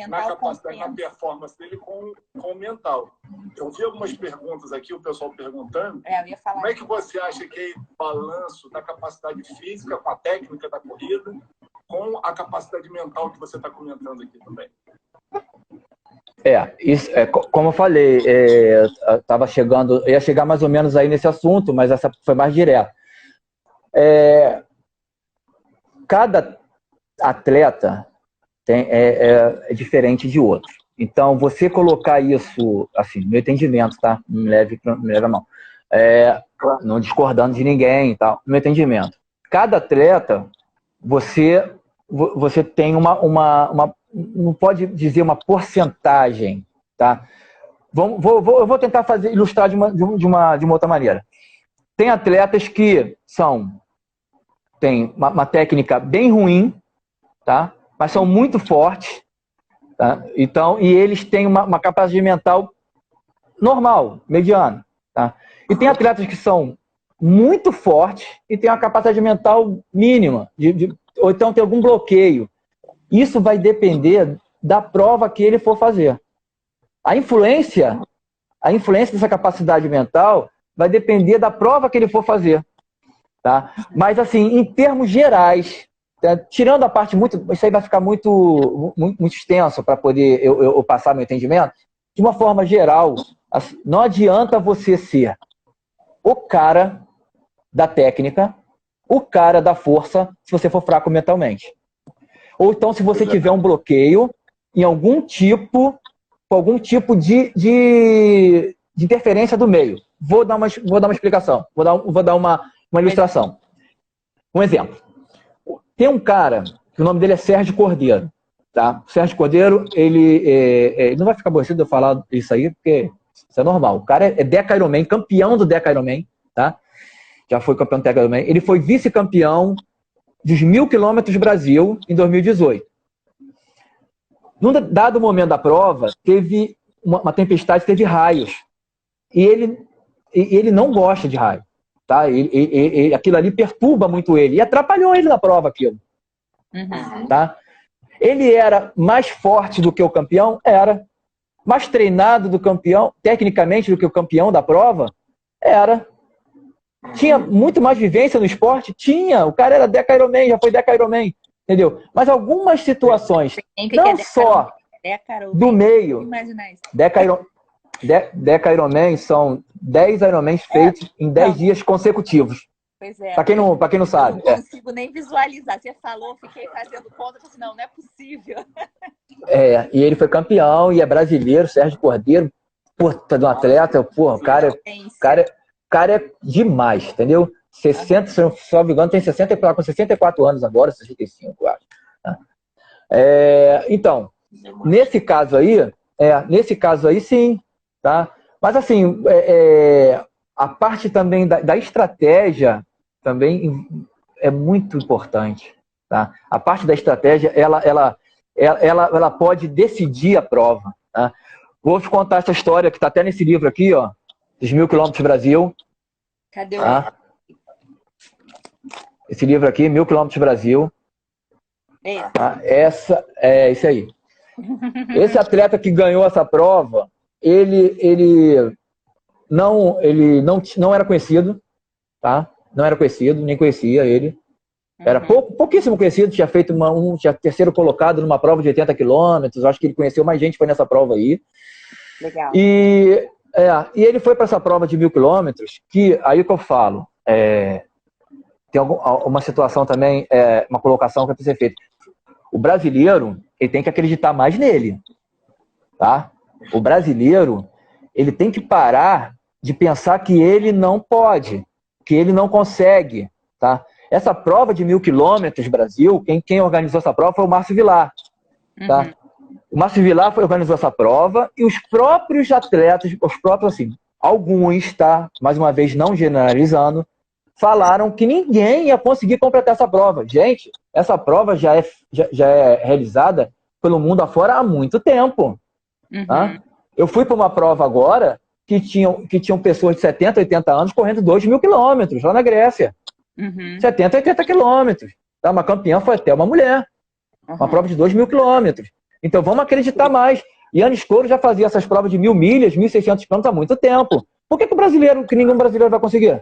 na capacidade, na performance dele com o mental. Eu vi algumas perguntas aqui, o pessoal perguntando. Eu ia falar. Como é que você acha que é o balanço da capacidade física com a técnica da corrida, com a capacidade mental que você está comentando aqui também? Isso, como eu falei, eu ia chegar mais ou menos aí nesse assunto, mas essa foi mais direta. Cada atleta é diferente de outro. Então, você colocar isso, assim, no meu entendimento, tá? Não me leve a mão. Não discordando de ninguém e tal. No meu entendimento. Cada atleta, você tem não pode dizer uma porcentagem, tá? Eu vou tentar ilustrar de uma outra maneira. Tem atletas que têm uma técnica bem ruim, tá? Mas são muito fortes, tá? Então, e eles têm uma capacidade mental normal, mediana, tá? E tem atletas que são muito fortes e têm uma capacidade mental mínima, ou então tem algum bloqueio. Isso vai depender da prova que ele for fazer. A influência dessa capacidade mental vai depender da prova que ele for fazer, tá? Mas, assim, em termos gerais, tirando a parte isso aí vai ficar muito extenso para poder eu passar meu entendimento. De uma forma geral, assim, não adianta você ser o cara da técnica, o cara da força, se você for fraco mentalmente. Ou então, se você tiver um bloqueio em algum tipo de interferência do meio. Vou dar uma explicação, vou dar uma ilustração. Um exemplo. Tem um cara, que o nome dele é Sérgio Cordeiro. Tá? O Sérgio Cordeiro, ele não vai ficar aborrecido de eu falar isso aí, porque isso é normal. O cara é Deca Ironman, campeão do Deca Ironman, tá? Já foi campeão do Deca Ironman. Ele foi vice-campeão dos 1000 quilômetros Brasil em 2018. Num dado momento da prova, teve uma tempestade, teve raios. E ele não gosta de raio. Tá? Aquilo ali perturba muito ele. E atrapalhou ele na prova, aquilo. Tá? Ele era mais forte do que o campeão? Era. Mais treinado do campeão, tecnicamente, do que o campeão da prova? Era. Tinha muito mais vivência no esporte? Tinha. O cara era Deca Ironman, já foi Deca Ironman. Entendeu? Mas algumas situações, não só do meio, Deca Ironman são 10 Ironmans feitos em 10 dias consecutivos. Pois é. Para quem não sabe. Eu não consigo nem visualizar. Você falou, fiquei fazendo conta, assim, não é possível. E ele foi campeão e é brasileiro, Sérgio Cordeiro, puta de um atleta, o cara é demais, entendeu? 60, se não me engano, tem 64 anos agora, 65, eu acho. Então, nesse caso aí sim, tá? Mas assim, a parte também da estratégia também é muito importante, tá? A parte da estratégia, ela pode decidir a prova, tá? Vou te contar essa história que está até nesse livro aqui, ó, dos 1000 quilômetros Brasil. Cadê tá? Esse livro aqui, 1000 quilômetros Brasil. Tá? Isso aí. Esse atleta que ganhou essa prova, ele não era conhecido, tá? Não era conhecido, nem conhecia ele. Era pouquíssimo conhecido, tinha feito tinha terceiro colocado numa prova de 80 quilômetros, acho que ele conheceu mais gente, foi nessa prova aí. Legal. E ele foi para essa prova de 1000 quilômetros, que aí que eu falo, tem uma situação também, uma colocação que tem que ser feita. O brasileiro, ele tem que acreditar mais nele, tá? O brasileiro, ele tem que parar de pensar que ele não pode, que ele não consegue, tá? Essa prova de 1000 quilômetros, Brasil, quem organizou essa prova foi o Márcio Vilar, tá? O Márcio Vilar organizou essa prova e os próprios atletas, assim, alguns, tá? Mais uma vez, não generalizando, falaram que ninguém ia conseguir completar essa prova. Gente, essa prova já é realizada pelo mundo afora há muito tempo. Tá? Eu fui para uma prova agora que tinham pessoas de 70, 80 anos correndo 2000 quilômetros lá na Grécia. 70, 80 quilômetros. Tá? Uma campeã foi até uma mulher. Uma prova de 2000 quilômetros. Então vamos acreditar mais. Yannis Couto já fazia essas provas de 1000 milhas, 1.600 quilômetros há muito tempo. Por que nenhum brasileiro vai conseguir?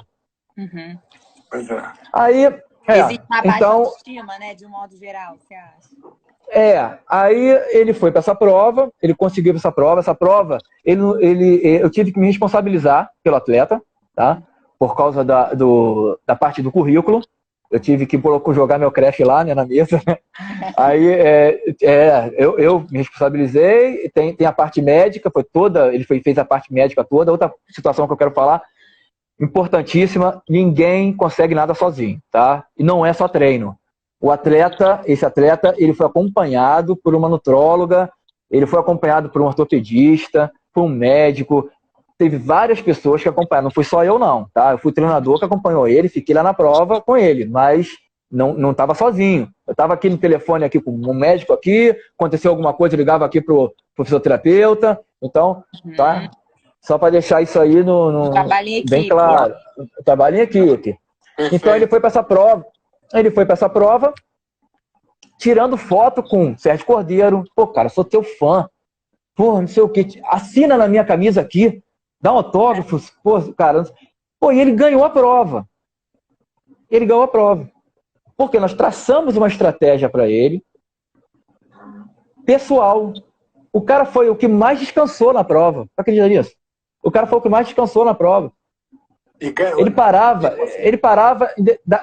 Pois é. Aí, existe uma baixa então, autoestima, né? De um modo geral, você acha? Aí ele foi para essa prova, ele conseguiu essa prova. Essa prova, eu tive que me responsabilizar pelo atleta, tá? Por causa da parte do currículo. Eu tive que jogar meu creche lá, né, na mesa. Aí eu me responsabilizei. Tem a parte médica, ele fez a parte médica toda. Outra situação que eu quero falar, importantíssima, ninguém consegue nada sozinho, tá? E não é só treino. Esse atleta, ele foi acompanhado por uma nutróloga, ele foi acompanhado por um ortopedista, por um médico. Teve várias pessoas que acompanharam, não fui só eu não, tá? Eu fui o treinador que acompanhou ele, fiquei lá na prova com ele, mas não estava sozinho. Eu estava aqui no telefone aqui com um médico aqui, aconteceu alguma coisa, eu ligava aqui pro fisioterapeuta, então, tá? Só para deixar isso aí Trabalho em equipe, bem claro. Trabalho em equipe. Então ele foi para essa prova, tirando foto com Sérgio Cordeiro. Pô, cara, sou teu fã. Pô, não sei o que. Assina na minha camisa aqui. Dá um autógrafo. Pô, cara. Pô, e ele ganhou a prova. Porque nós traçamos uma estratégia para ele. Pessoal. O cara foi o que mais descansou na prova. Acredita nisso? O cara foi o que mais descansou na prova. Ele parava,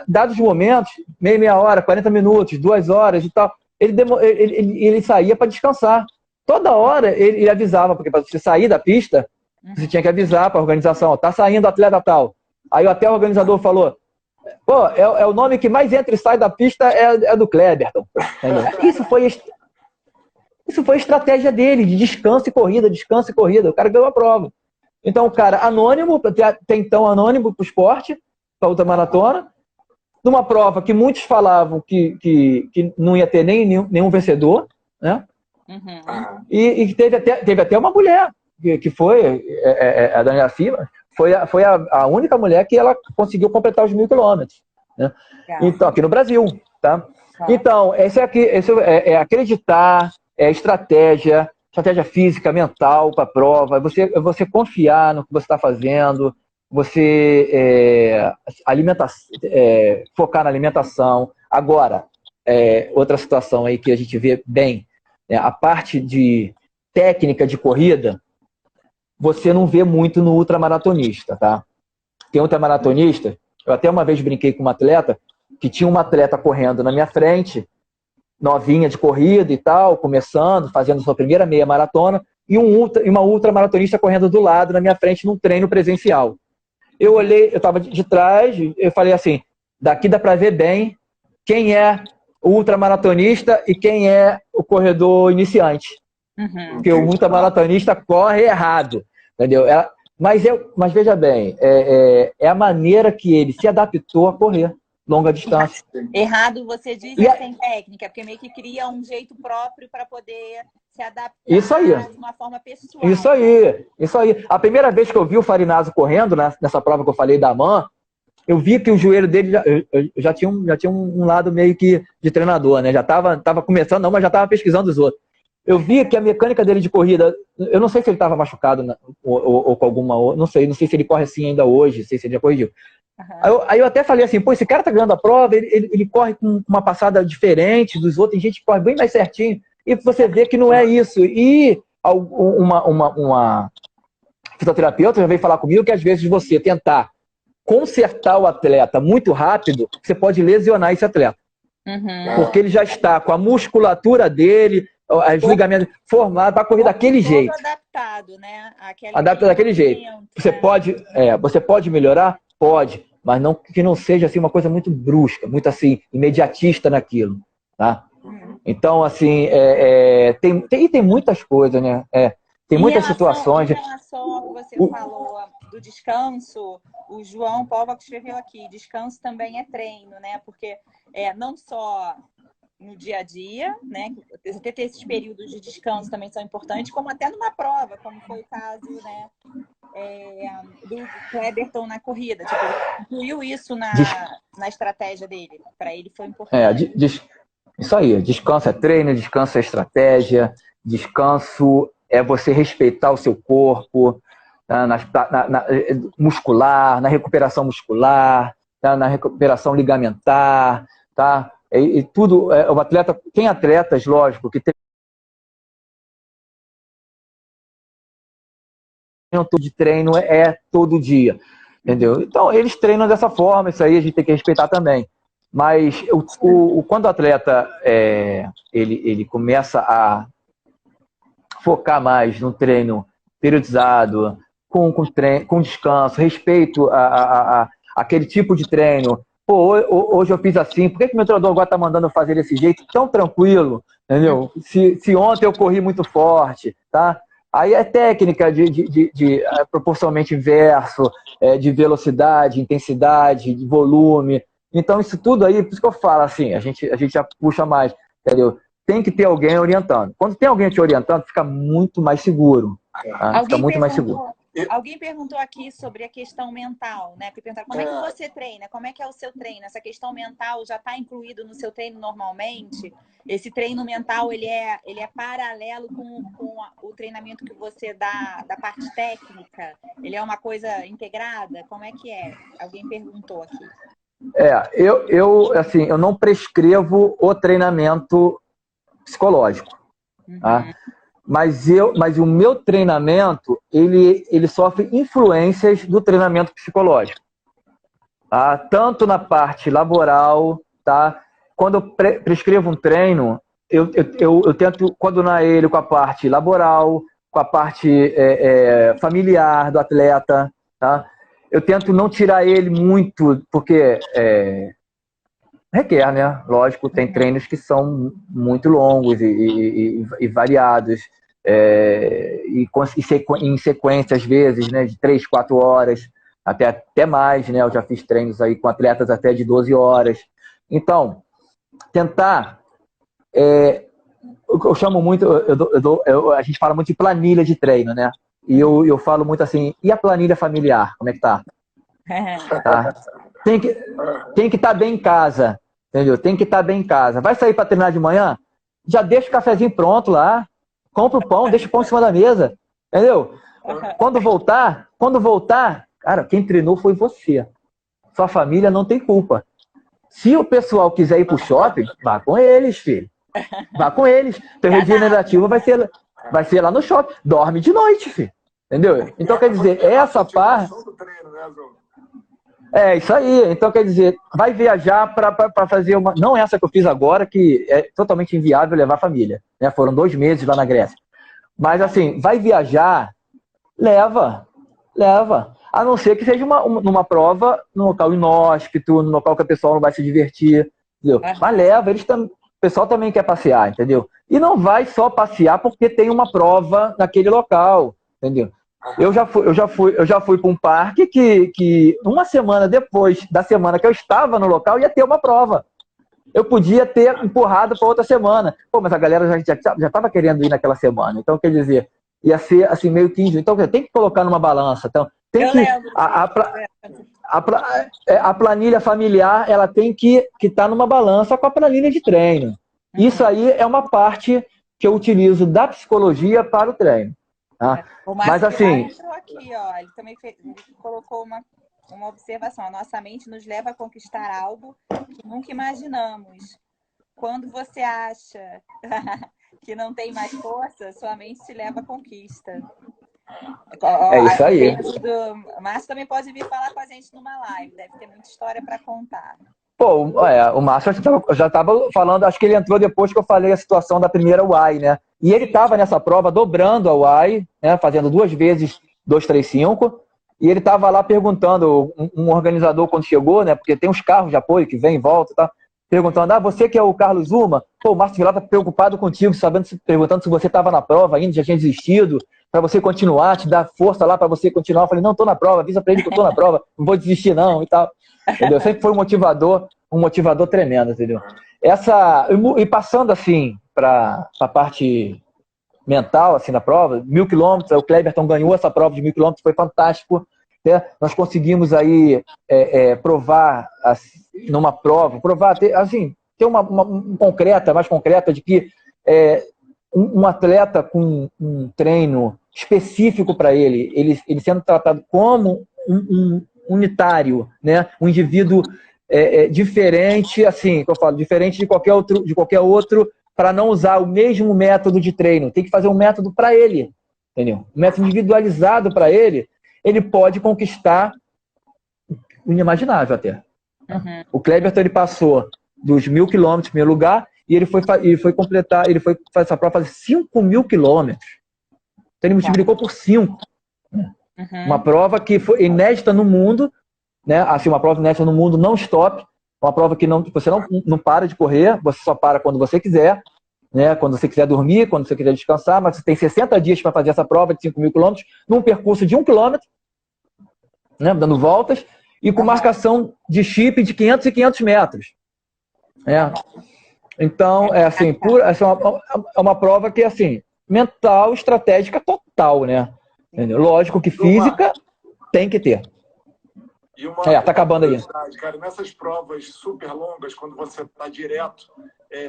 dados momentos, meia hora, 40 minutos, 2 horas e tal. Ele saía para descansar. Toda hora ele avisava, porque para você sair da pista, você tinha que avisar para a organização, tá saindo atleta tal. Aí até o organizador falou, pô, é o nome que mais entra e sai da pista é do Kleberton. Isso foi a estratégia dele, de descanso e corrida. O cara ganhou a prova. Então, o cara anônimo, até então anônimo para o esporte, para a ultramaratona, numa prova que muitos falavam que não ia ter nenhum vencedor, né? E teve até uma mulher, que foi a Daniela Silva, foi a única mulher que ela conseguiu completar os 1000 quilômetros, né? Então, aqui no Brasil, tá? Então, esse é acreditar, é estratégia física, mental para a prova, você confiar no que você está fazendo, você focar na alimentação. Agora, outra situação aí que a gente vê bem, a parte de técnica de corrida, você não vê muito no ultramaratonista, tá? Tem ultramaratonista, eu até uma vez brinquei com uma atleta, que tinha uma atleta correndo na minha frente, novinha de corrida e tal, começando, fazendo sua primeira meia maratona, e uma ultramaratonista correndo do lado, na minha frente, num treino presencial. Eu olhei, eu estava de trás, eu falei assim, daqui dá para ver bem quem é o ultramaratonista e quem é o corredor iniciante. Porque o ultramaratonista corre errado, entendeu? Mas veja bem, é a maneira que ele se adaptou a correr longa distância. Errado, você diz sem técnica, porque meio que cria um jeito próprio para poder se adaptar de uma forma pessoal. Isso aí. A primeira vez que eu vi o Farinazzo correndo, nessa prova que eu falei da AMAN, eu vi que o joelho dele já tinha um lado meio que de treinador, né? Já estava começando, não, mas já estava pesquisando os outros. Eu vi que a mecânica dele de corrida, eu não sei se ele estava machucado ou com alguma, não sei se ele corre assim ainda hoje, não sei se ele já corrigiu. Aí eu até falei assim, pô, esse cara tá ganhando a prova, ele corre com uma passada diferente dos outros, tem gente que corre bem mais certinho, e você vê que não é isso. E uma fisioterapeuta já veio falar comigo que às vezes você tentar consertar o atleta muito rápido, você pode lesionar esse atleta. Porque ele já está com a musculatura dele, os ligamentos formados para correr daquele jeito. Adaptado, né? Adaptado daquele jeito. Você pode melhorar? Pode, mas não, que não seja assim uma coisa muito brusca, muito assim, imediatista naquilo. Tá? Então, assim, tem muitas coisas, né? Tem muitas situações. Em relação ao que você falou do descanso, o João Paulo escreveu aqui, descanso também é treino, né? Porque não só no dia a dia, né? Até ter esses períodos de descanso também são importantes, como até numa prova, como foi o caso, né? Do Cleberton na corrida. Tipo, ele incluiu isso na estratégia dele. Para ele foi importante. Isso aí, descanso é treino, descanso é estratégia, descanso é você respeitar o seu corpo, tá? Muscular, na recuperação muscular, tá? Na recuperação ligamentar, tá? E tudo, o atleta, tem atletas, lógico, que tem de treino todo dia, entendeu? Então, eles treinam dessa forma, isso aí a gente tem que respeitar também. Mas quando o atleta ele começa a focar mais no treino periodizado, com descanso, respeito aquele tipo de treino. Pô, hoje eu fiz assim, por que meu treinador agora está mandando eu fazer desse jeito tão tranquilo, entendeu? Se ontem eu corri muito forte, tá? Aí é técnica de proporcionalmente inverso, de velocidade, intensidade, de volume. Então, isso tudo aí, por isso que eu falo assim, a gente já puxa mais, entendeu? Tem que ter alguém orientando. Quando tem alguém te orientando, fica muito mais seguro. Tá? Fica muito mais seguro. Alguém perguntou aqui sobre a questão mental, né? Perguntaram como é que você treina, como é que é o seu treino? Essa questão mental já está incluído no seu treino normalmente? Esse treino mental, ele é paralelo com o treinamento que você dá da parte técnica? Ele é uma coisa integrada? Como é que é? Alguém perguntou aqui. Eu não prescrevo o treinamento psicológico. Tá? Mas o meu treinamento, ele sofre influências do treinamento psicológico. Tá? Tanto na parte laboral, tá? Quando eu prescrevo um treino, eu tento coordenar ele com a parte laboral, com a parte familiar do atleta, tá? Eu tento não tirar ele muito, porque requer, né? Lógico, tem treinos que são muito longos e variados, em sequência, às vezes, né? De 3, 4 horas, até mais, né? Eu já fiz treinos aí com atletas até de 12 horas. Então, tentar... eu chamo muito... a gente fala muito de planilha de treino, né? E eu falo muito assim, e a planilha familiar? Como é que tá? Tá? Tem que estar bem em casa, entendeu? Tem que estar bem em casa. Vai sair para treinar de manhã? Já deixa o cafezinho pronto lá, compra o pão, deixa o pão em cima da mesa, entendeu? Quando voltar, cara, quem treinou foi você. Sua família não tem culpa. Se o pessoal quiser ir pro shopping, vá com eles, filho. Vá com eles. Teu regenerativo vai ser lá no shopping. Dorme de noite, filho. Entendeu? Então, quer dizer, essa parte... Isso aí. Então, quer dizer, vai viajar para fazer uma... Não essa que eu fiz agora, que é totalmente inviável levar a família. Né? Foram 2 meses lá na Grécia. Mas, assim, vai viajar, leva. A não ser que seja numa prova, num local inóspito, num local que a pessoa não vai se divertir. Entendeu? Mas leva, o pessoal também quer passear, entendeu? E não vai só passear porque tem uma prova naquele local, entendeu? Eu já fui para um parque que uma semana depois da semana que eu estava no local ia ter uma prova. Eu podia ter empurrado para outra semana. Pô, mas a galera já estava querendo ir naquela semana. Então, quer dizer, ia ser assim meio que injusto. Então, tem que colocar numa balança. Então, tem que a planilha familiar, ela tem que estar numa balança com a planilha de treino. Isso aí é uma parte que eu utilizo da psicologia para o treino. Tá? O Mas Márcio assim... entrou aqui, ó, ele também ele colocou uma observação. A nossa mente nos leva a conquistar algo que nunca imaginamos. Quando você acha que não tem mais força, sua mente te leva à conquista. É isso aí. O Márcio também pode vir falar com a gente numa live. Deve ter muita história para contar. Pô, o Márcio já estava falando, acho que ele entrou depois que eu falei a situação da primeira UAI, né? E ele estava nessa prova dobrando a UAI, né? Fazendo 2 vezes 235. E ele estava lá perguntando, um organizador quando chegou, né? Porque tem uns carros de apoio que vem e volta, tá? Perguntando, você que é o Carlos Zuma? Pô, o Márcio Vilar tá preocupado contigo, perguntando se você estava na prova ainda, já tinha desistido, para você continuar, te dar força lá para você continuar. Eu falei, não, tô na prova, avisa para ele que eu tô na prova, não vou desistir não e tal. Entendeu? Sempre foi um motivador tremendo, entendeu? E passando assim para a parte mental, assim, na prova, 1.000 quilômetros, o Cleberton ganhou essa prova de 1.000 quilômetros, foi fantástico, né? Nós conseguimos aí provar assim, numa prova, ter uma mais concreta de que um atleta com um treino específico para ele sendo tratado como um unitário, né? Um indivíduo diferente, assim, que eu falo, diferente de qualquer outro, para não usar o mesmo método de treino. Tem que fazer um método para ele, entendeu? Um método individualizado para ele, ele pode conquistar o inimaginável até. Uhum. O Cleberton, ele passou dos 1.000 quilômetros em primeiro lugar e ele foi fazer essa prova, fazer 5.000 quilômetros. Então ele multiplicou por 5. Uhum. Uma prova que foi inédita no mundo, né? Assim, uma prova inédita no mundo não stop, uma prova que você não para de correr, você só para quando você quiser, né? Quando você quiser dormir, quando você quiser descansar, mas você tem 60 dias para fazer essa prova de 5.000 quilômetros num percurso de 1 quilômetro, né? Dando voltas, e com marcação de chip de 500 e 500 metros. Então, é uma prova que, assim, mental, estratégica total, né? Entendeu? Lógico que física tem que ter. E uma tá acabando aí. Cara, nessas provas super longas, quando você está direto,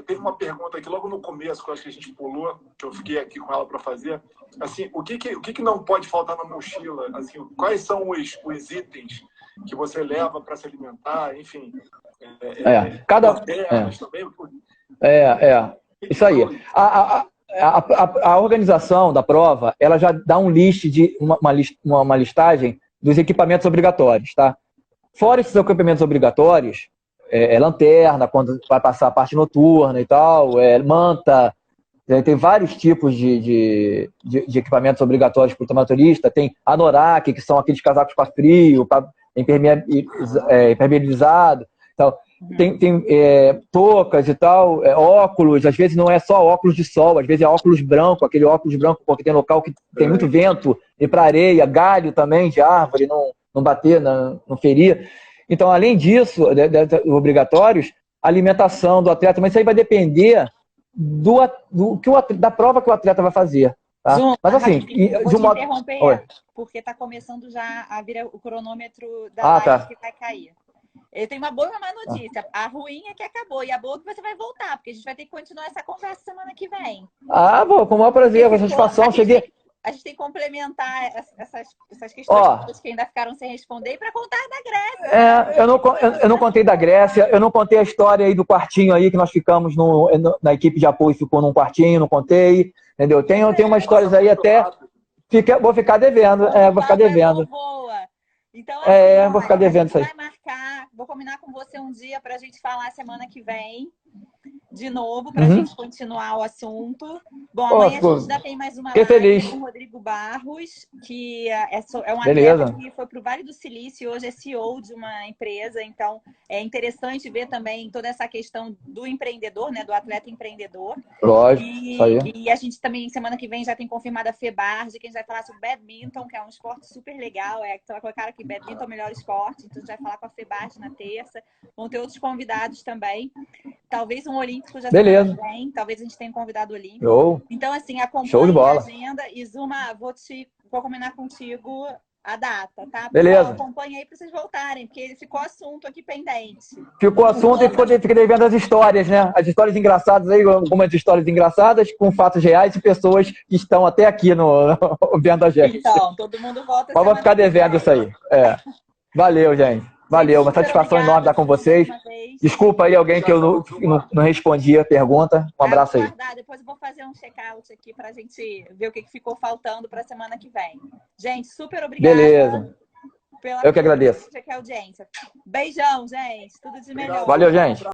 teve uma pergunta aqui logo no começo, que eu acho que a gente pulou, que eu fiquei aqui com ela para fazer. Assim, o que não pode faltar na mochila? Assim, quais são os itens que você leva para se alimentar? Enfim. Também. Isso aí. A organização da prova, ela já dá um list de uma listagem dos equipamentos obrigatórios, tá? Fora esses equipamentos obrigatórios, lanterna, quando vai passar a parte noturna e tal, manta, tem vários tipos de equipamentos obrigatórios para o motorista, tem anorak, que são aqueles casacos para frio, para impermeabilizado, então, tem toucas e tal, óculos, às vezes não é só óculos de sol, às vezes é óculos branco, aquele óculos branco porque tem local que tem muito vento, e para areia, galho também de árvore, não bater, não ferir. Então, além disso, obrigatórios, a alimentação do atleta, mas isso aí vai depender da prova que o atleta vai fazer. Tá? Zoom, mas assim, vou te interromper, porque está começando já a vir o cronômetro da live que vai cair. Eu tenho uma boa e uma má notícia. A ruim é que acabou. E a boa é que você vai voltar, porque a gente vai ter que continuar essa conversa semana que vem. Bom, com o maior prazer, com a satisfação. A gente tem que complementar essas questões que ainda ficaram sem responder para contar da Grécia. Eu não contei da Grécia, eu não contei a história aí do quartinho aí, que nós ficamos na equipe de apoio, ficou num quartinho, não contei. Entendeu? Tem umas histórias aí até. Vou ficar devendo. Vou ficar devendo. Então, assim, vou ficar devendo isso aí. Vai marcar, vou combinar com você um dia para a gente falar semana que vem, de novo, para a gente continuar o assunto. Bom, amanhã a gente ainda tem mais uma live com o Rodrigo Barros, que é um atleta que foi para o Vale do Silício, hoje é CEO de uma empresa, então é interessante ver também toda essa questão do empreendedor, né, do atleta empreendedor. Lógico, isso aí. E a gente também, semana que vem, já tem confirmada a FEBARD, que a gente vai falar sobre badminton, que é um esporte super legal, que vai colocar aqui, badminton é o melhor esporte, então a gente vai falar com a FEBARD na terça. Vão ter outros convidados também. Talvez um olímpico já semana que vem, talvez a gente tenha um convidado olímpico. Então, assim, acompanhe a agenda. E Zuma, vou combinar contigo a data, tá? Beleza. Pessoal, acompanha aí para vocês voltarem, porque ficou assunto aqui pendente. Ficou assunto e fiquei devendo as histórias, né? As histórias engraçadas aí, algumas histórias engraçadas com fatos reais e pessoas que estão até aqui vendo a gente. Então, todo mundo volta. Mas vou ficar devendo isso aí. Valeu, gente. Valeu, uma satisfação enorme estar com vocês. Desculpa aí alguém que eu não respondi a pergunta. Um abraço aí. Depois eu vou fazer um check-out aqui para a gente ver o que ficou faltando para a semana que vem. Gente, super obrigada. Beleza. Eu que agradeço. Audiência. Beijão, gente. Tudo de melhor. Valeu, gente.